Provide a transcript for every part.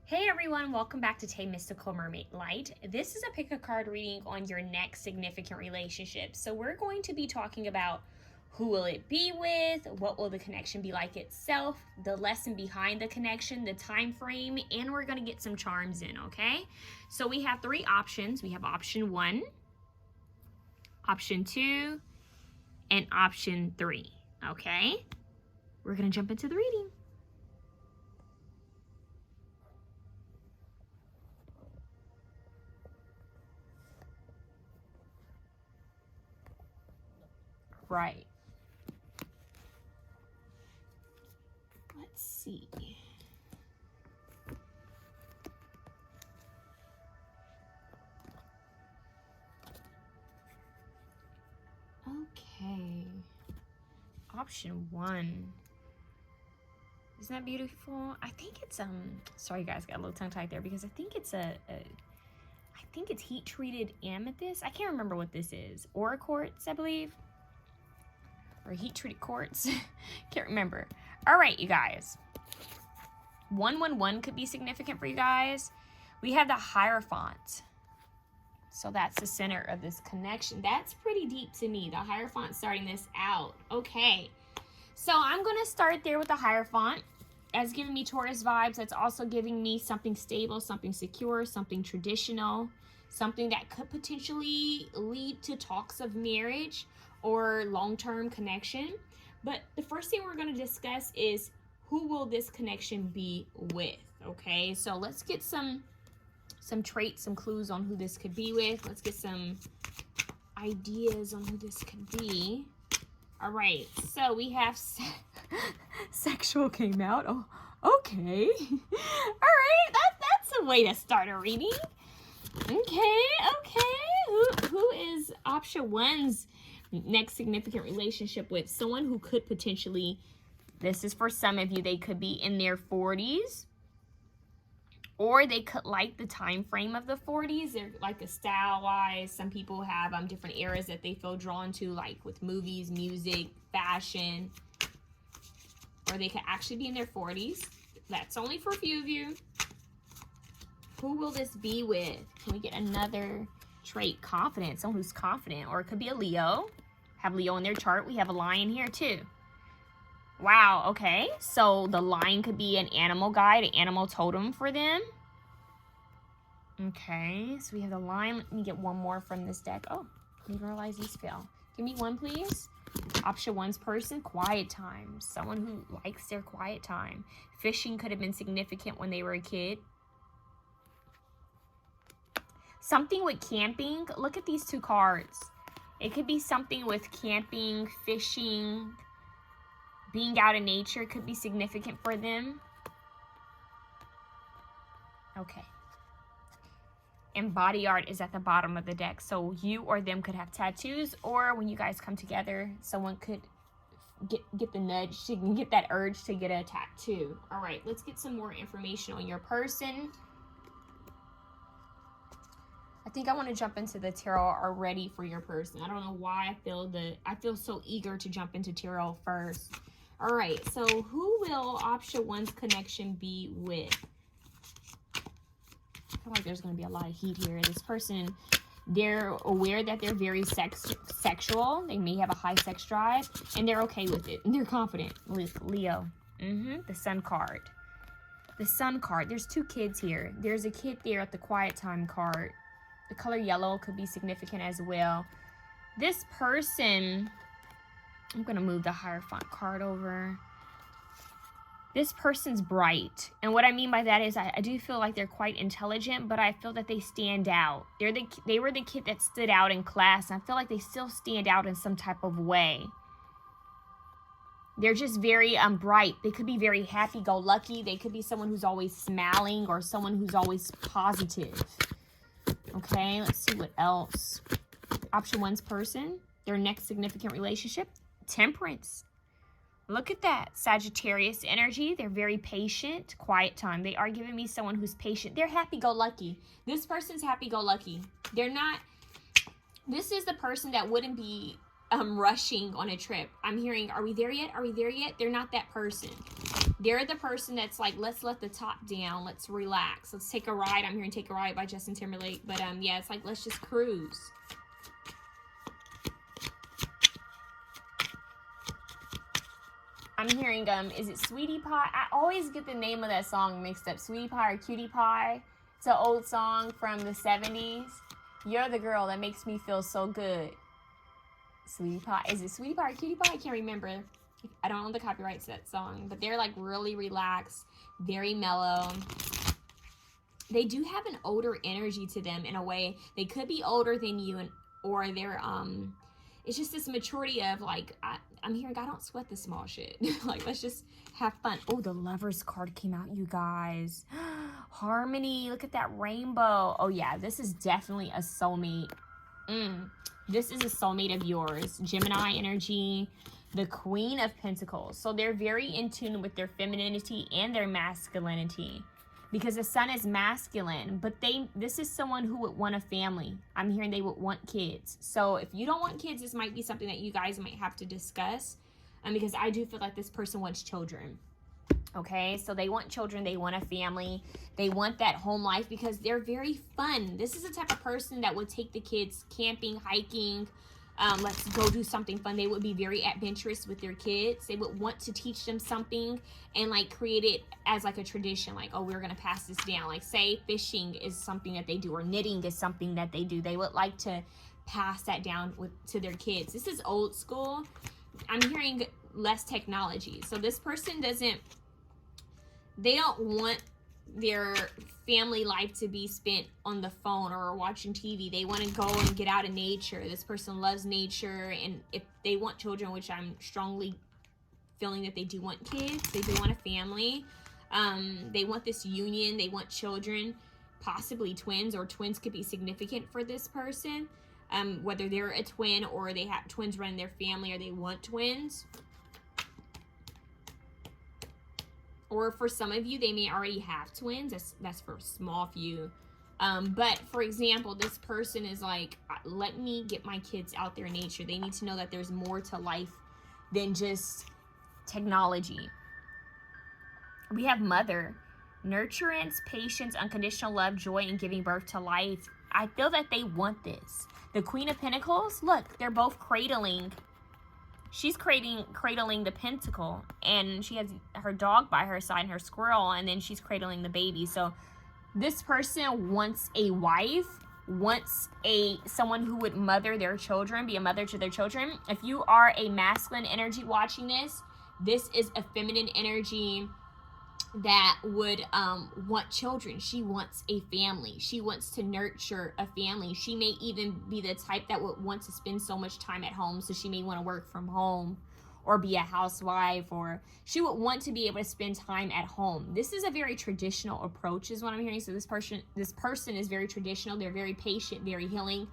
Hey everyone, welcome back to TayMysticalMermaidLight. This is a pick a card reading on your next significant relationship. So we're going to be talking about who will it be with, what will the connection be like itself, the lesson behind the connection, the time frame, and we're going to get some charms in, okay? So we have three options. We have option 1, option 2, and option 3, okay? We're going to jump into the reading. Right. Let's see. Okay. Option 1. Isn't that beautiful? I think it's sorry guys, got a little tongue tied there because I think it's I think it's heat treated amethyst. I can't remember what this is. Aura quartz, I believe. Or heat treated quartz. Can't remember. All right, you guys. 111 could be significant for you guys. We have the Hierophant. So that's the center of this connection. That's pretty deep to me. The Hierophant starting this out. Okay. So I'm going to start there with the Hierophant. That's giving me Taurus vibes. That's also giving me something stable, something secure, something traditional, something that could potentially lead to talks of marriage or long-term connection. But the first thing we're going to discuss is who will this connection be with, okay? So let's get some traits, some clues on who this could be with. Let's get some ideas on who this could be. All right, so we have sexual came out. Oh, okay. All right, that's a way to start a reading. Okay. Who is option 1's next significant relationship with? Someone who could potentially, this is for some of you, they could be in their 40s, or they could like the time frame of the 40s. They're like a style wise. Some people have different eras that they feel drawn to, like with movies, music, fashion, or they could actually be in their 40s. That's only for a few of you. Who will this be with? Can we get another trait? Confident. Someone who's confident. Or it could be a Leo. Have Leo in their chart. We have a lion here too. Wow, okay. So the lion could be an animal guide, an animal totem for them. Okay, so we have the lion. Let me get one more from this deck. Oh, I didn't realize these fell. Give me one, please. Option 1's person, quiet time. Someone who likes their quiet time. Fishing could have been significant when they were a kid. Something with camping. Look at these two cards. It could be something with camping, fishing, being out in nature could be significant for them. Okay. And body art is at the bottom of the deck. So you or them could have tattoos, or when you guys come together, someone could get the nudge to get that urge to get a tattoo. All right, let's get some more information on your person. I think I want to jump into the tarot already for your person. I don't know why I feel so eager to jump into tarot first. All right, so who will option 1's connection be with? I feel like there's going to be a lot of heat here. This person, they're aware that they're very sexual. They may have a high sex drive, and they're okay with it. And they're confident with Leo. The Sun card. The Sun card. There's two kids here. There's a kid there at the quiet time card. The color yellow could be significant as well. This person, I'm going to move the Hierophant card over. This person's bright. And what I mean by that is I do feel like they're quite intelligent, but I feel that they stand out. They were the kid that stood out in class, and I feel like they still stand out in some type of way. They're just very bright. They could be very happy-go-lucky. They could be someone who's always smiling or someone who's always positive. Okay, let's see what else. Option 1's person, their next significant relationship, Temperance. Look at that. Sagittarius energy. They're very patient. Quiet time. They are giving me someone who's patient. They're happy-go-lucky. This person's happy-go-lucky. They're not... This is the person that wouldn't be rushing on a trip. I'm hearing, are we there yet? Are we there yet? They're not that person. They're the person that's like, let's let the top down. Let's relax. Let's take a ride. I'm hearing Take a Ride by Justin Timberlake. But yeah, it's like, let's just cruise. I'm hearing, is it Sweetie Pie? I always get the name of that song mixed up. Sweetie Pie or Cutie Pie. It's an old song from the 70s. You're the girl that makes me feel so good. Sweetie Pie. Is it Sweetie Pie or Cutie Pie? I can't remember. I don't own the copyrights to that song, but they're like really relaxed, very mellow. They do have an older energy to them in a way. They could be older than you, and or they're it's just this maturity of like, I'm hearing, I don't sweat the small shit. Like, let's just have fun. Oh, the Lovers card came out, you guys. Harmony, look at that rainbow. Oh yeah, this is definitely a soulmate. This is a soulmate of yours. Gemini energy. The Queen of Pentacles. So they're very in tune with their femininity and their masculinity. Because the Sun is masculine. But this is someone who would want a family. I'm hearing they would want kids. So if you don't want kids, this might be something that you guys might have to discuss. Because I do feel like this person wants children. Okay, so they want children, they want a family, they want that home life because they're very fun. This is the type of person that would take the kids camping, hiking, let's go do something fun. They would be very adventurous with their kids. They would want to teach them something and like create it as like a tradition, like, oh, we're gonna pass this down. Like, say fishing is something that they do, or knitting is something that they do. They would like to pass that down to their kids. This is old school. I'm hearing less technology. So this person they don't want their family life to be spent on the phone or watching TV. They want to go and get out in nature. This person loves nature, and if they want children, which I'm strongly feeling that they do want kids, they do want a family. They want this union. They want children, possibly twins, or twins could be significant for this person. Whether they're a twin or they have twins running their family, or they want twins. Or for some of you, they may already have twins. That's for a small few. But for example, this person is like, let me get my kids out there in nature. They need to know that there's more to life than just technology. We have Mother. Nurturance, patience, unconditional love, joy, and giving birth to life. I feel that they want this. The Queen of Pentacles, look, they're both cradling. She's cradling the pentacle, and she has her dog by her side and her squirrel, and then she's cradling the baby. So this person wants a wife, wants someone who would mother their children, be a mother to their children. If you are a masculine energy watching this is a feminine energy that would want children. She wants a family. She wants to nurture a family. She may even be the type that would want to spend so much time at home, so she may want to work from home or be a housewife, or she would want to be able to spend time at home. This is a very traditional approach is what I'm hearing. So this person is very traditional. They're very patient, very healing.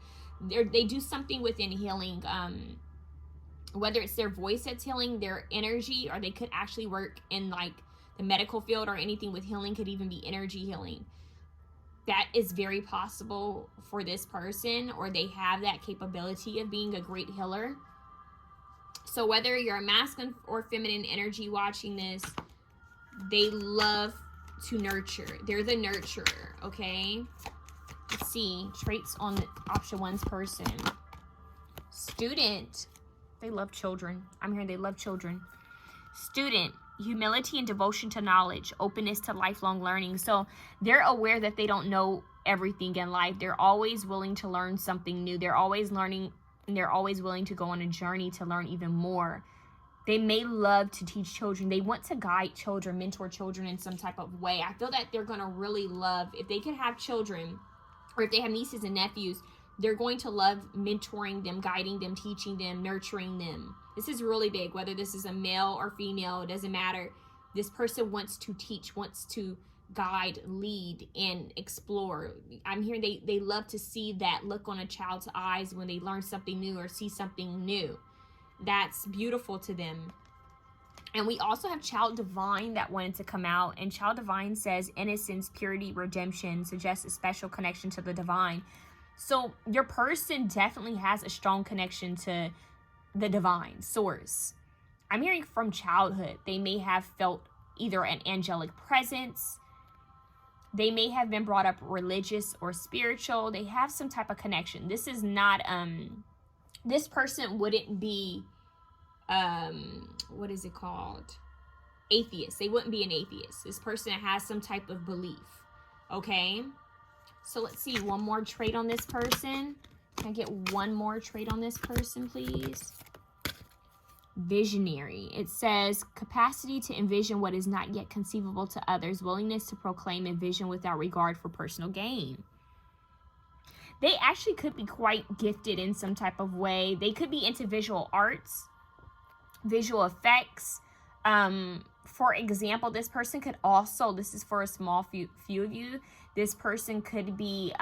They do something within healing, whether it's their voice that's healing, their energy, or they could actually work in like the medical field, or anything with healing, could even be energy healing. That is very possible for this person, or they have that capability of being a great healer. So whether you're a masculine or feminine energy watching this, they love to nurture. They're the nurturer, okay? Let's see, traits on the option one's person. Student, they love children. I'm hearing they love children. Student, humility and devotion to knowledge, openness to lifelong learning. So they're aware that they don't know everything in life. They're always willing to learn something new. They're always learning, and they're always willing to go on a journey to learn even more. They may love to teach children. They want to guide children, mentor children in some type of way. I feel that they're going to really love, if they could have children, or if they have nieces and nephews, they're going to love mentoring them, guiding them, teaching them, nurturing them. This is really big, whether this is a male or female, it doesn't matter. This person wants to teach, wants to guide, lead, and explore. I'm hearing they love to see that look on a child's eyes when they learn something new or see something new. That's beautiful to them. And we also have Child Divine that wanted to come out. And Child Divine says innocence, purity, redemption, suggests a special connection to the divine. So your person definitely has a strong connection to the divine source. I'm hearing from childhood, they may have felt either an angelic presence. They may have been brought up religious or spiritual. They have some type of connection. This is not, this person wouldn't be, what is it called? Atheist. They wouldn't be an atheist. This person has some type of belief. Okay? So let's see, one more trait on this person. Can I get one more trait on this person, please? Visionary. It says capacity to envision what is not yet conceivable to others, willingness to proclaim a vision without regard for personal gain. They actually could be quite gifted in some type of way. They could be into visual arts, visual effects. For example, this person could also, this is for a small few of you, this person could be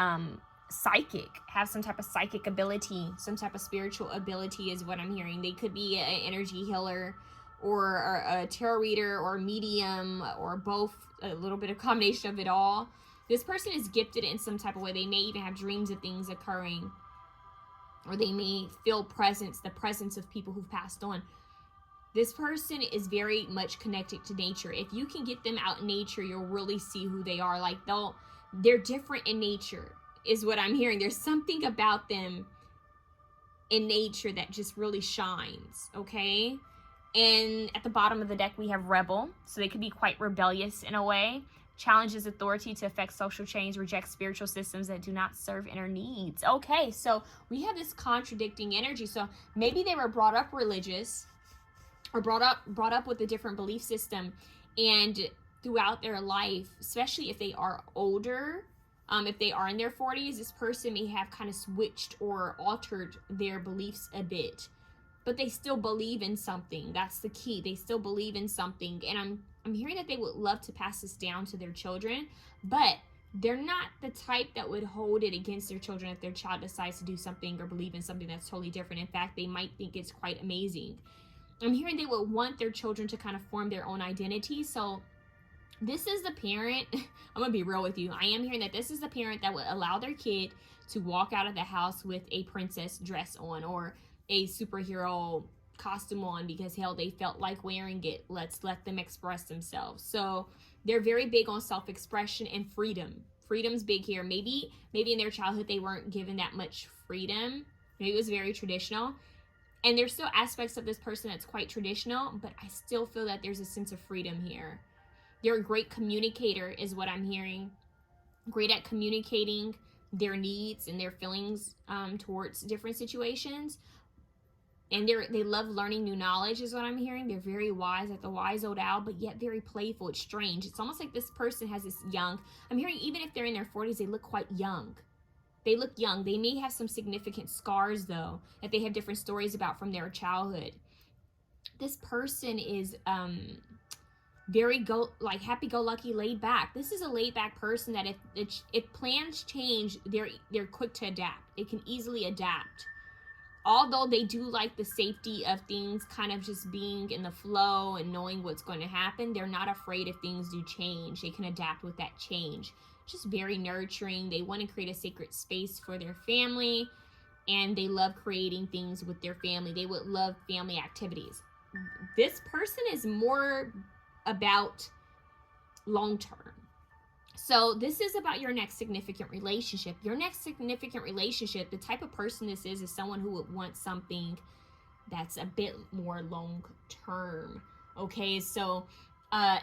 psychic, have some type of psychic ability, some type of spiritual ability is what I'm hearing. They could be an energy healer or a tarot reader or a medium or both, a little bit of combination of it all. This person is gifted in some type of way. They may even have dreams of things occurring, or they may feel the presence of people who've passed on. This person is very much connected to nature. If you can get them out in nature, you'll really see who they are. Like they're different in nature is what I'm hearing. There's something about them in nature that just really shines, okay? And at the bottom of the deck, we have Rebel. So they could be quite rebellious in a way. Challenges authority to affect social change, rejects spiritual systems that do not serve inner needs. Okay, so we have this contradicting energy. So maybe they were brought up religious, or brought up with a different belief system, and throughout their life, especially if they are older, if they are in their 40s, this person may have kind of switched or altered their beliefs a bit, but they still believe in something. That's the key. They still believe in something, and I'm hearing that they would love to pass this down to their children, but they're not the type that would hold it against their children if their child decides to do something or believe in something that's totally different. In fact, they might think it's quite amazing. I'm hearing they would want their children to kind of form their own identity. So this is the parent, I'm going to be real with you. I am hearing that this is the parent that would allow their kid to walk out of the house with a princess dress on or a superhero costume on because, hell, they felt like wearing it. Let's let them express themselves. So they're very big on self-expression and freedom. Freedom's big here. Maybe in their childhood they weren't given that much freedom. Maybe it was very traditional. And there's still aspects of this person that's quite traditional, but I still feel that there's a sense of freedom here. They're a great communicator is what I'm hearing. Great at communicating their needs and their feelings towards different situations. And they love learning new knowledge is what I'm hearing. They're very wise, like the wise old owl, but yet very playful. It's strange. It's almost like this person has this young, I'm hearing even if they're in their 40s, they look quite young. They look young. They may have some significant scars, though, that they have different stories about from their childhood. This person is very happy-go-lucky, laid back. This is a laid-back person that if plans change, they're quick to adapt. They can easily adapt. Although they do like the safety of things kind of just being in the flow and knowing what's going to happen, they're not afraid if things do change. They can adapt with that change. Just very nurturing. They want to create a sacred space for their family, and they love creating things with their family. They would love family activities. This person is more about long term. So this is about your next significant relationship. Your next significant relationship, the type of person this is someone who would want something that's a bit more long term. Okay, so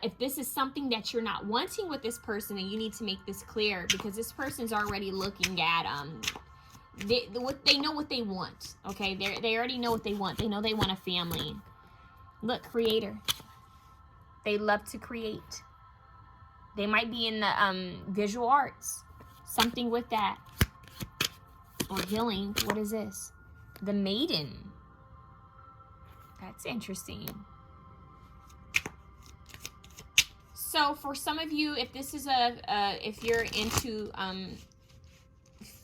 if this is something that you're not wanting with this person, then you need to make this clear, because this person's already looking at they know what they want. Okay, they already know what they want. They know they want a family. Look, creator. They love to create. They might be in the visual arts, something with that, or healing. What is this? The Maiden. That's interesting. So for some of you, if this is if you're into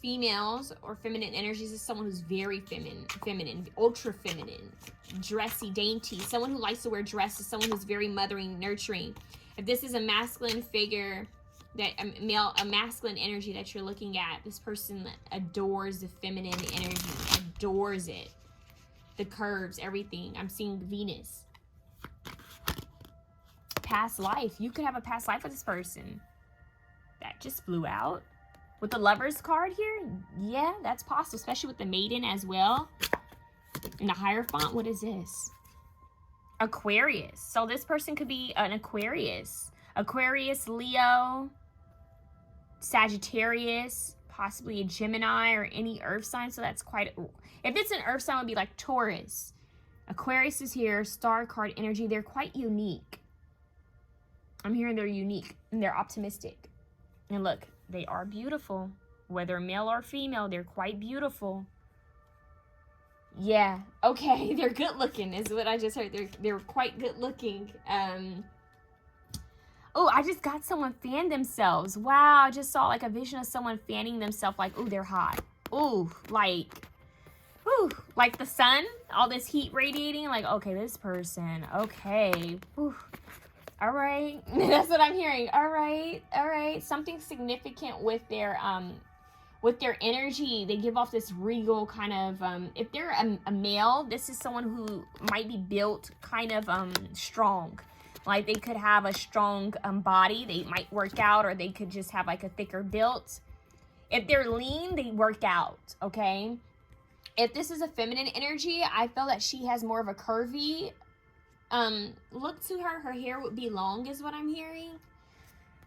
females or feminine energies, is someone who's very feminine, ultra feminine, dressy, dainty, someone who likes to wear dresses, someone who's very mothering, nurturing. If this is a masculine figure, a masculine energy that you're looking at, this person adores the feminine energy, adores it, the curves, everything. I'm seeing Venus. past life. You could have a past life with this person. That just flew out. With the Lovers card here, yeah, that's possible, especially with the Maiden as well. And the Hierophant, what is this? Aquarius. So this person could be an Aquarius. Aquarius, Leo, Sagittarius, possibly a Gemini or any earth sign. So that's quite, if it's an earth sign, it would be like Taurus. Aquarius is here, star card energy. They're quite unique. I'm hearing they're unique and they're optimistic. And look, they are beautiful. Whether male or female, they're quite beautiful. Yeah, okay, they're good looking is what I just heard. They're quite good looking. Oh, I just got someone fan themselves. Wow, I just saw like a vision of someone fanning themselves like, oh, they're hot. Oh, like the sun, all this heat radiating. Like, okay, this person, okay. Ooh. All right, that's what I'm hearing. All right. Something significant with their energy. They give off this regal kind of, if they're a male, this is someone who might be built kind of strong. Like they could have a strong body. They might work out, or they could just have like a thicker build. If they're lean, they work out, okay? If this is a feminine energy, I feel that she has more of a curvy look to her. Her hair would be long is what I'm hearing.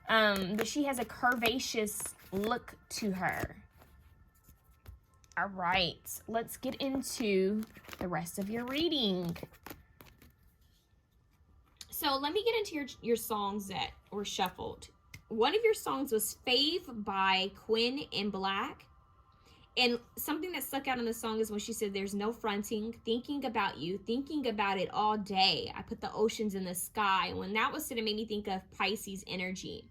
But she has a curvaceous look to her. All right, let's get into the rest of your reading. So let me get into your songs that were shuffled. One of your songs was Fave by Quinn in Black. And something that stuck out in the song is when she said, there's no fronting, thinking about you, thinking about it all day. I put the oceans in the sky. And when that was said, it made me think of Pisces energy.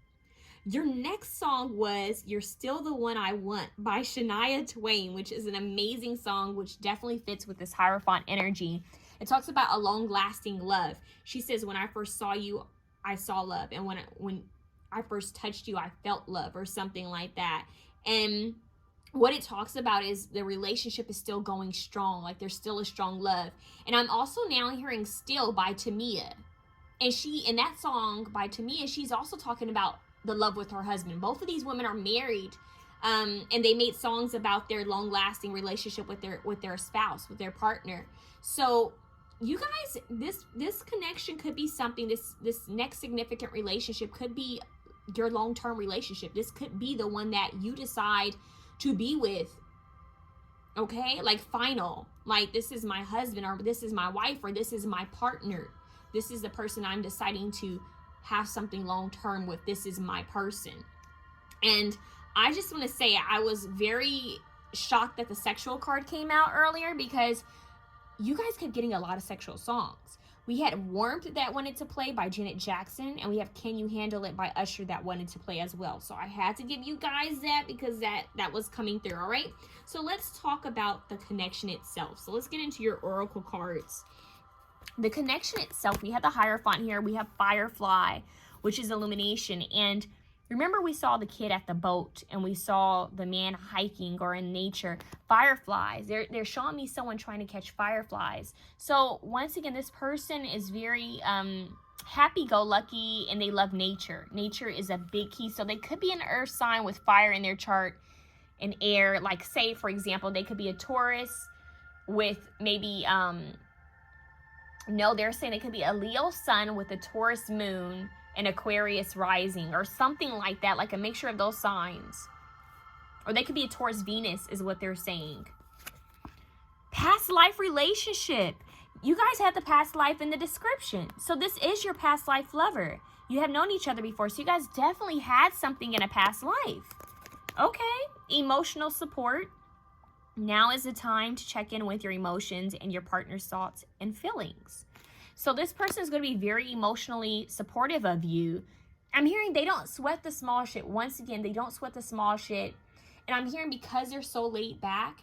Your next song was You're Still the One I Want by Shania Twain, which is an amazing song, which definitely fits with this Hierophant energy. It talks about a long-lasting love. She says, when I first saw you, I saw love. And when I first touched you, I felt love, or something like that. And what it talks about is the relationship is still going strong. Like there's still a strong love. And I'm also now hearing Still by Tamia. And in that song by Tamia, she's also talking about the love with her husband. Both of these women are married. And they made songs about their long-lasting relationship with their spouse, with their partner. So you guys, this connection could be something, this next significant relationship could be your long-term relationship. This could be the one that you decide to be with. Okay, like final, like this is my husband, or this is my wife, or this is my partner. This is the person I'm deciding to have something long-term with. This is my person. And I just want to say, I was very shocked that the sexual card came out earlier, because you guys kept getting a lot of sexual songs. We had Warmth that wanted to play by Janet Jackson, and we have Can You Handle It by Usher that wanted to play as well. So I had to give you guys that, because that was coming through, all right? So let's talk about the connection itself. So let's get into your oracle cards. The connection itself, we have the Hierophant here. We have Firefly, which is illumination. And remember, we saw the kid at the boat, and we saw the man hiking or in nature. Fireflies, they're showing me someone trying to catch fireflies. So once again, this person is very happy-go-lucky, and they love nature. Nature is a big key. So they could be an earth sign with fire in their chart and air. Like, say, for example, they could be a Taurus with maybe, no, they're saying it could be a Leo sun with a Taurus moon and Aquarius rising, or something like that, like a mixture of those signs. Or they could be a Taurus Venus is what they're saying. Past life relationship. You guys had the past life in the description. So this is your past life lover. You have known each other before, so you guys definitely had something in a past life. Okay, emotional support. Now is the time to check in with your emotions and your partner's thoughts and feelings. So this person is going to be very emotionally supportive of you. I'm hearing they don't sweat the small shit. Once again, they don't sweat the small shit. And I'm hearing because they're so laid back,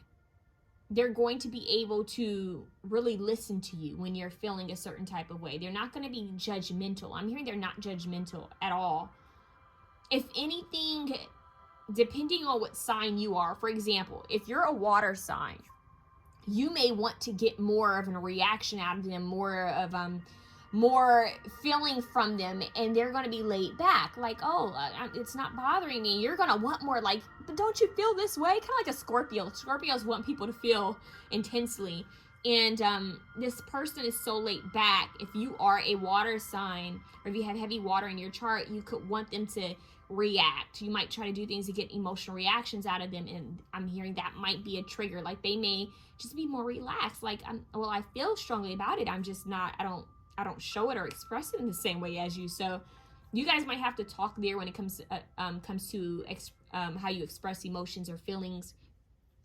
they're going to be able to really listen to you when you're feeling a certain type of way. They're not going to be judgmental. I'm hearing they're not judgmental at all. If anything, depending on what sign you are, for example, if you're a water sign, you may want to get more of a reaction out of them, more of more feeling from them, and they're going to be laid back. Like, oh, it's not bothering me. You're going to want more, like, but don't you feel this way? Kind of like a Scorpio. Scorpios want people to feel intensely. And this person is so laid back. If you are a water sign, or if you have heavy water in your chart, you could want them to react. You might try to do things to get emotional reactions out of them. And I'm hearing that might be a trigger. Like, they may just be more relaxed. Like, well, I feel strongly about it. I'm just not, I don't show it or express it in the same way as you. So you guys might have to talk there when it comes to how you express emotions or feelings,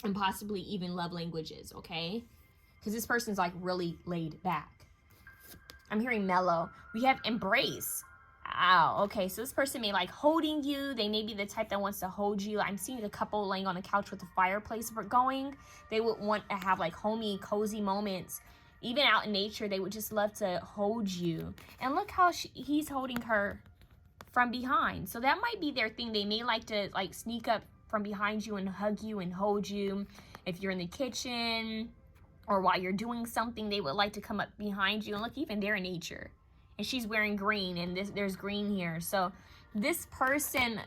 and possibly even love languages, okay? Because this person's like really laid back. I'm hearing mellow. We have embrace. Wow, okay, so this person may like holding you. They may be the type that wants to hold you. I'm seeing a couple laying on the couch with the fireplace going. They would want to have like homey, cozy moments. Even out in nature, they would just love to hold you. And look how he's holding her from behind. So that might be their thing. They may like to like sneak up from behind you and hug you and hold you. If you're in the kitchen or while you're doing something, they would like to come up behind you. And look, even they're in nature. And she's wearing green, and there's green here. So this person,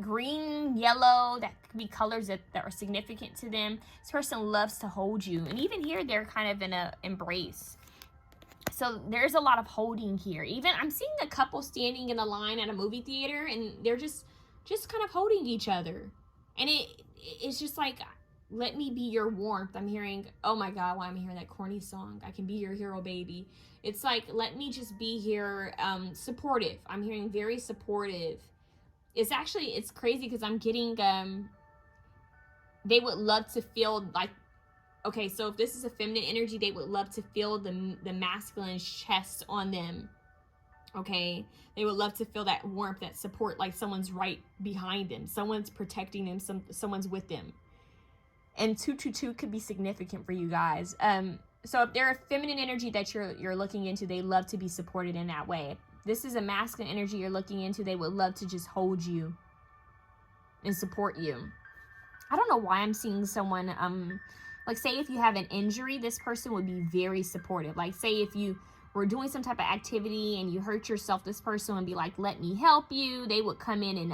green, yellow, that could be colors that are significant to them. This person loves to hold you. And even here, they're kind of in a embrace. So there's a lot of holding here. Even I'm seeing a couple standing in a line at a movie theater, and they're just kind of holding each other. And it's just like, let me be your warmth. I'm hearing, oh my God, why am I hearing that corny song? I can be your hero, baby. It's like, let me just be here, supportive. I'm hearing very supportive. It's crazy because I'm getting, they would love to feel like, okay, so if this is a feminine energy, they would love to feel the masculine chest on them. Okay, they would love to feel that warmth, that support, like someone's right behind them, someone's protecting them, someone's with them. And 222 could be significant for you guys. So if they're a feminine energy that you're looking into, they love to be supported in that way. This is a masculine energy you're looking into, they would love to just hold you and support you. I don't know why I'm seeing someone, like say if you have an injury, this person would be very supportive. Like say if you were doing some type of activity and you hurt yourself, this person would be like, let me help you. They would come in and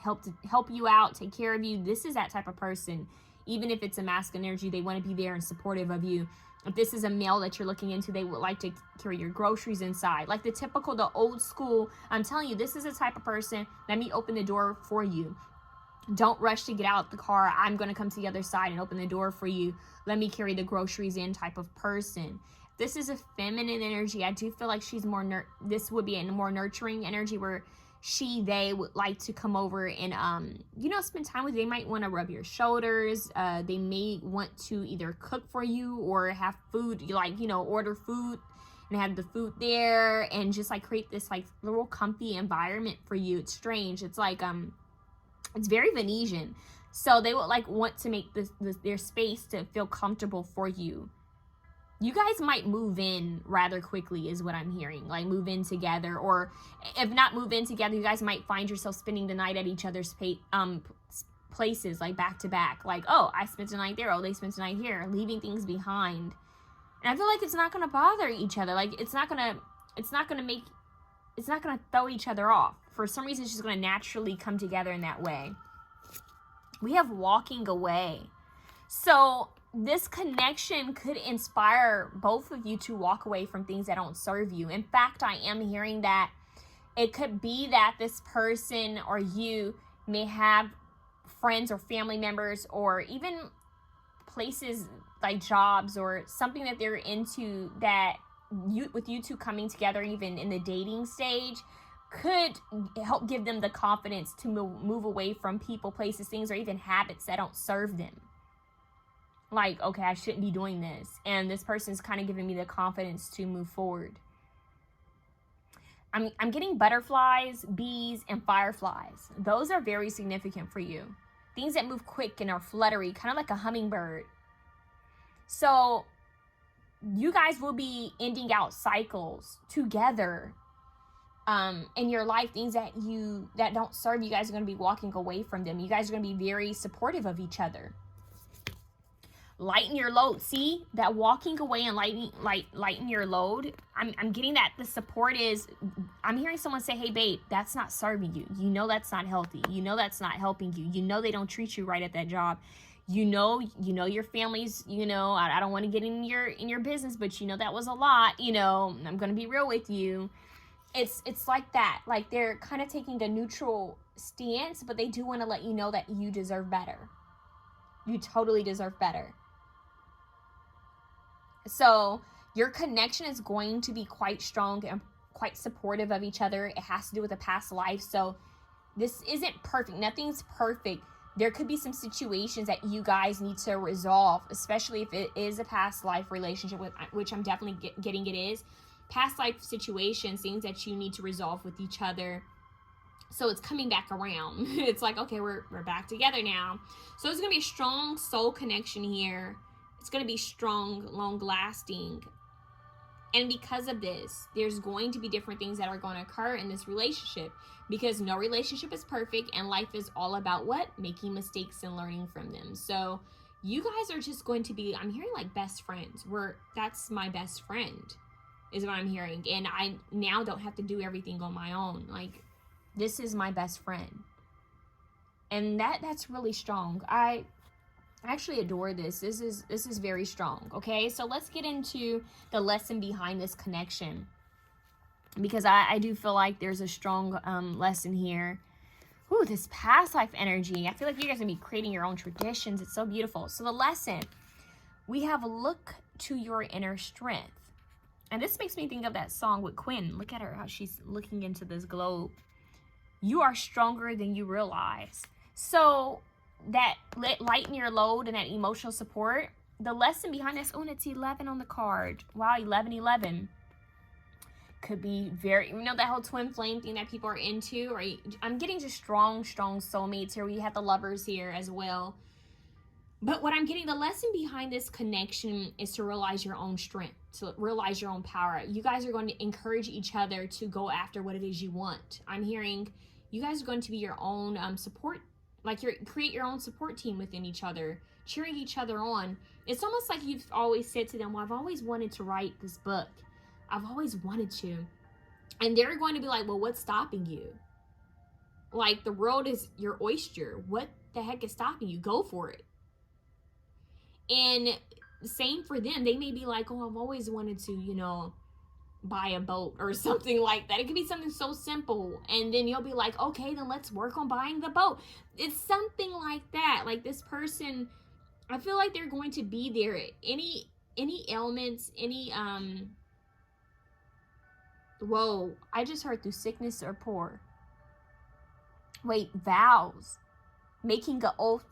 help you out, take care of you. This is that type of person. Even if it's a masculine energy, they want to be there and supportive of you. If this is a male that you're looking into, they would like to carry your groceries inside. Like the typical, the old school, I'm telling you, this is the type of person, let me open the door for you. Don't rush to get out the car. I'm going to come to the other side and open the door for you. Let me carry the groceries in type of person. This is a feminine energy. I do feel like she's more, this would be a more nurturing energy where they would like to come over and, spend time with you. They might want to rub your shoulders. They may want to either cook for you or have food, order food and have the food there and just like create this like little comfy environment for you. It's strange. It's like, it's very Venetian. So they would like want to make their space to feel comfortable for you. You guys might move in rather quickly is what I'm hearing. Like move in together, or if not move in together, you guys might find yourself spending the night at each other's places, like back to back. Like, oh, I spent the night there. Oh, they spent the night here, leaving things behind. And I feel like it's not going to bother each other. Like it's not going to throw each other off. For some reason, it's just going to naturally come together in that way. We have walking away. So this connection could inspire both of you to walk away from things that don't serve you. In fact, I am hearing that it could be that this person or you may have friends or family members or even places like jobs or something that they're into that with you two coming together even in the dating stage could help give them the confidence to move away from people, places, things, or even habits that don't serve them. Like, okay, I shouldn't be doing this. And this person's kind of giving me the confidence to move forward. I'm getting butterflies, bees, and fireflies. Those are very significant for you. Things that move quick and are fluttery, kind of like a hummingbird. So you guys will be ending out cycles together in your life. Things that don't serve you guys are going to be walking away from them. You guys are going to be very supportive of each other. lighten your load. See that walking away and lighten your load. I'm getting that the support is, I'm hearing someone say, hey babe, that's not serving you. You know that's not healthy. You know that's not helping you. You know they don't treat you right at that job. You know your family's, you know, I don't want to get in your business, but you know that was a lot, you know, I'm gonna be real with you. It's like that. Like they're kind of taking a neutral stance, but they do want to let you know that you deserve better. You totally deserve better. So your connection is going to be quite strong and quite supportive of each other. It has to do with a past life. So this isn't perfect. Nothing's perfect. There could be some situations that you guys need to resolve, especially if it is a past life relationship, which I'm definitely getting it is. Past life situations, things that you need to resolve with each other. So it's coming back around. It's like, okay, we're back together now. So it's going to be a strong soul connection here. It's going to be strong, long lasting. And because of this, there's going to be different things that are going to occur in this relationship, because no relationship is perfect and life is all about what? Making mistakes and learning from them. So you guys are just going to be, I'm hearing like best friends. That's my best friend is what I'm hearing. And I now don't have to do everything on my own. Like, this is my best friend. And that's really strong. I actually adore this. This is very strong. Okay, so let's get into the lesson behind this connection, because I do feel like there's a strong lesson here. Ooh, this past life energy. I feel like you guys are gonna be creating your own traditions. It's so beautiful. So the lesson, we have look to your inner strength. And this makes me think of that song with Quinn. Look at her, how she's looking into this globe. You are stronger than you realize. So that lighten your load and that emotional support, the lesson behind this, oh, and it's 11 on the card. Wow, 11. Could be very, you know, that whole twin flame thing that people are into. Or I'm getting just strong soulmates here. We have the lovers here as well. But what I'm getting, the lesson behind this connection is to realize your own strength, to realize your own power. You guys are going to encourage each other to go after what it is you want. I'm hearing you guys are going to be your own support, like create your own support team within each other, cheering each other on. It's almost like you've always said to them, well, I've always wanted to write this book. I've always wanted to. And they're going to be like, well, what's stopping you? Like, the world is your oyster. What the heck is stopping you? Go for it. And same for them. They may be like, oh, I've always wanted to, you know, buy a boat or something like that. It could be something so simple. And then you'll be like, okay, then let's work on buying the boat. It's something like that. Like, this person, I feel like they're going to be there. Any ailments, whoa, I just heard through sickness or poor. Wait, vows. Making an oath,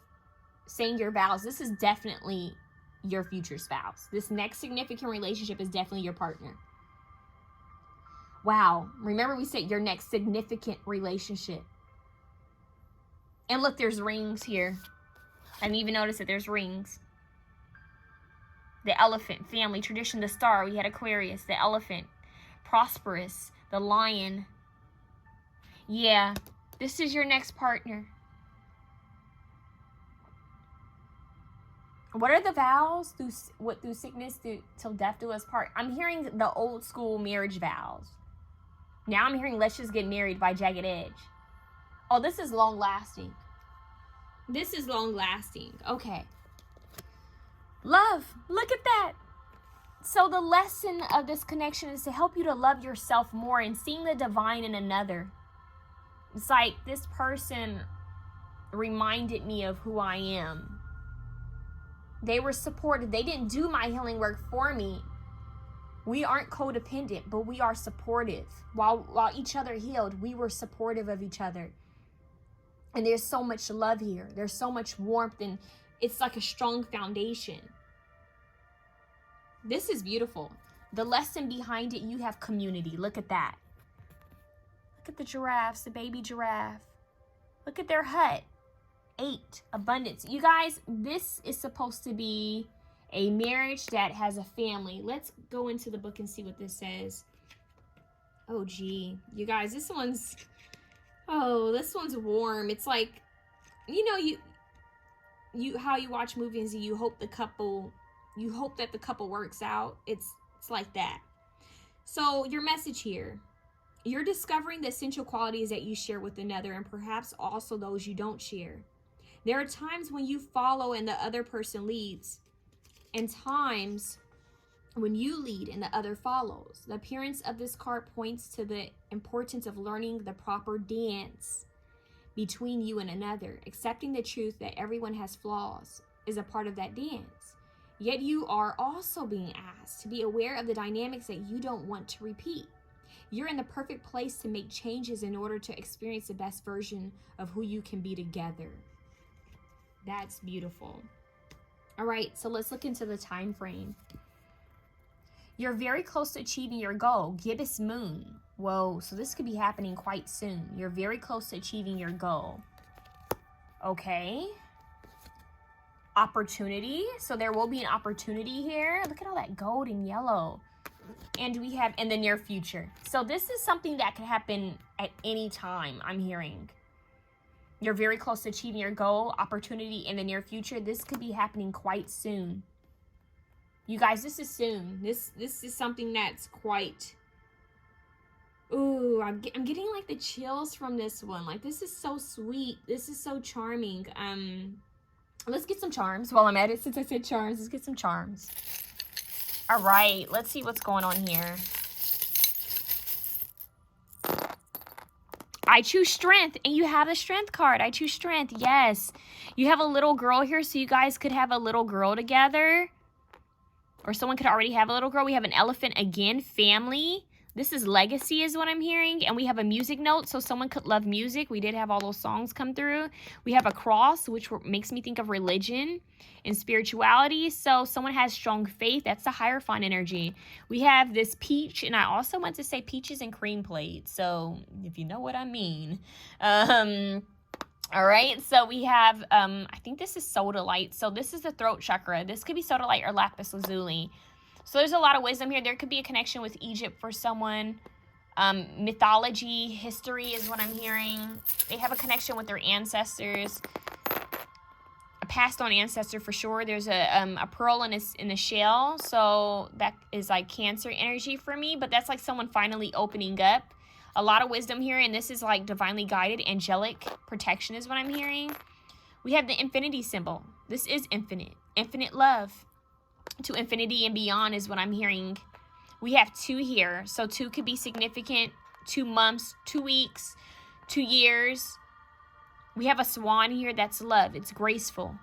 saying your vows. This is definitely your future spouse. This next significant relationship is definitely your partner. Wow. Remember, we said your next significant relationship. And look, there's rings here. I didn't even notice that there's rings. The elephant, family, tradition, the star. We had Aquarius, the elephant, prosperous, the lion. Yeah, this is your next partner. What are the vows? Through sickness, till death do us part. I'm hearing the old school marriage vows. Now I'm hearing let's just get married by Jagged Edge. Oh, this is long lasting. This is long lasting. Okay. Love. Look at that. So the lesson of this connection is to help you to love yourself more and seeing the divine in another. It's like this person reminded me of who I am. They were supportive. They didn't do my healing work for me. We aren't codependent, but we are supportive. While each other healed, we were supportive of each other. And there's so much love here. There's so much warmth, and it's like a strong foundation. This is beautiful. The lesson behind it, you have community. Look at that. Look at the giraffes, the baby giraffe. Look at their hut. 8, abundance. You guys, this is supposed to be a marriage that has a family. Let's go into the book and see what this says. Oh, gee. You guys, this one's warm. It's like, you know, how you watch movies and you hope that the couple works out. It's like that. So your message here, you're discovering the essential qualities that you share with another, and perhaps also those you don't share. There are times when you follow and the other person leads, and times when you lead and the other follows. The appearance of this card points to the importance of learning the proper dance between you and another. Accepting the truth that everyone has flaws is a part of that dance. Yet you are also being asked to be aware of the dynamics that you don't want to repeat. You're in the perfect place to make changes in order to experience the best version of who you can be together. That's beautiful. All right, so let's look into the time frame. You're very close to achieving your goal. Gibbous moon. Whoa, so this could be happening quite soon. You're very close to achieving your goal. Okay. Opportunity. So there will be an opportunity here. Look at all that gold and yellow. And we have in the near future. So this is something that could happen at any time, I'm hearing. You're very close to achieving your goal. Opportunity in the near future. This could be happening quite soon. You guys, this is soon. This is something that's quite... Ooh, I'm getting like the chills from this one. Like, this is so sweet. This is so charming. Let's get some charms while I'm at it. Since I said charms, let's get some charms. All right, let's see what's going on here. I choose strength, and you have the strength card. I choose strength, yes. You have a little girl here, so you guys could have a little girl together. Or someone could already have a little girl. We have an elephant again, family. This is legacy is what I'm hearing. And we have a music note, so someone could love music. We did have all those songs come through. We have a cross, which makes me think of religion and spirituality. So someone has strong faith. That's the Hierophant energy. We have this peach, and I also want to say peaches and cream plates. So if you know what I mean. All right, so we have, I think this is Sodalite. So this is the throat chakra. This could be Sodalite or lapis lazuli. So there's a lot of wisdom here. There could be a connection with Egypt for someone. Mythology, history is what I'm hearing. They have a connection with their ancestors. A passed on ancestor for sure. There's a pearl in the shell. So that is like Cancer energy for me. But that's like someone finally opening up. A lot of wisdom here, and this is like divinely guided, angelic protection is what I'm hearing. We have the infinity symbol. This is infinite. Infinite love to infinity and beyond is what I'm hearing. We have 2 here. So 2 could be significant. 2 months, 2 weeks, 2 years. We have a swan here. That's love. It's graceful.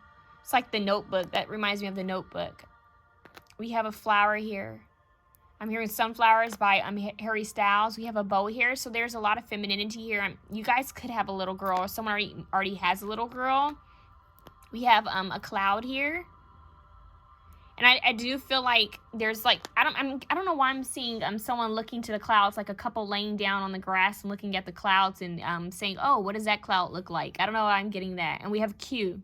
It's like the Notebook. That reminds me of the Notebook. We have a flower here. I'm hearing Sunflowers by Harry Styles. We have a bow here. So there's a lot of femininity here. You guys could have a little girl, or someone already has a little girl. We have a cloud here. And I do feel like there's like, I don't know why I'm seeing someone looking to the clouds, like a couple laying down on the grass and looking at the clouds and saying, oh, what does that cloud look like? I don't know why I'm getting that. And we have Q,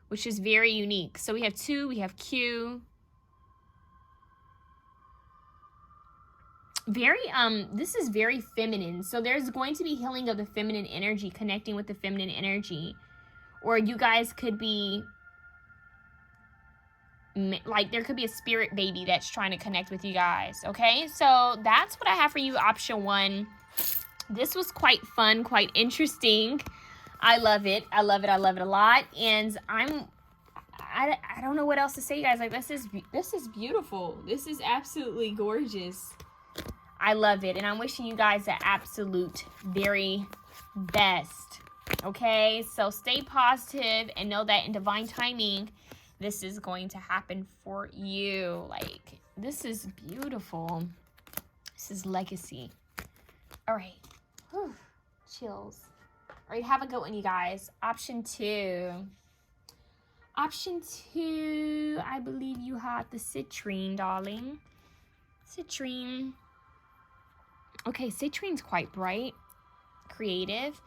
which is very unique. So we have 2, we have Q. Very, this is very feminine. So there's going to be healing of the feminine energy, connecting with the feminine energy. Or you guys could be, like, there could be a spirit baby that's trying to connect with you guys, okay? So that's what I have for you, option 1. This was quite fun, quite interesting. I love it. I love it. I love it a lot. And I don't know what else to say, you guys. Like, this is beautiful. This is absolutely gorgeous. I love it, and I'm wishing you guys the absolute very best, okay? So stay positive and know that in divine timing, this is going to happen for you. Like, this is beautiful. This is legacy. All right. Whew. Chills. All right, have a good one, you guys. Option 2. Option 2, I believe you have the citrine, darling. Citrine. Okay, citrine's quite bright, creative.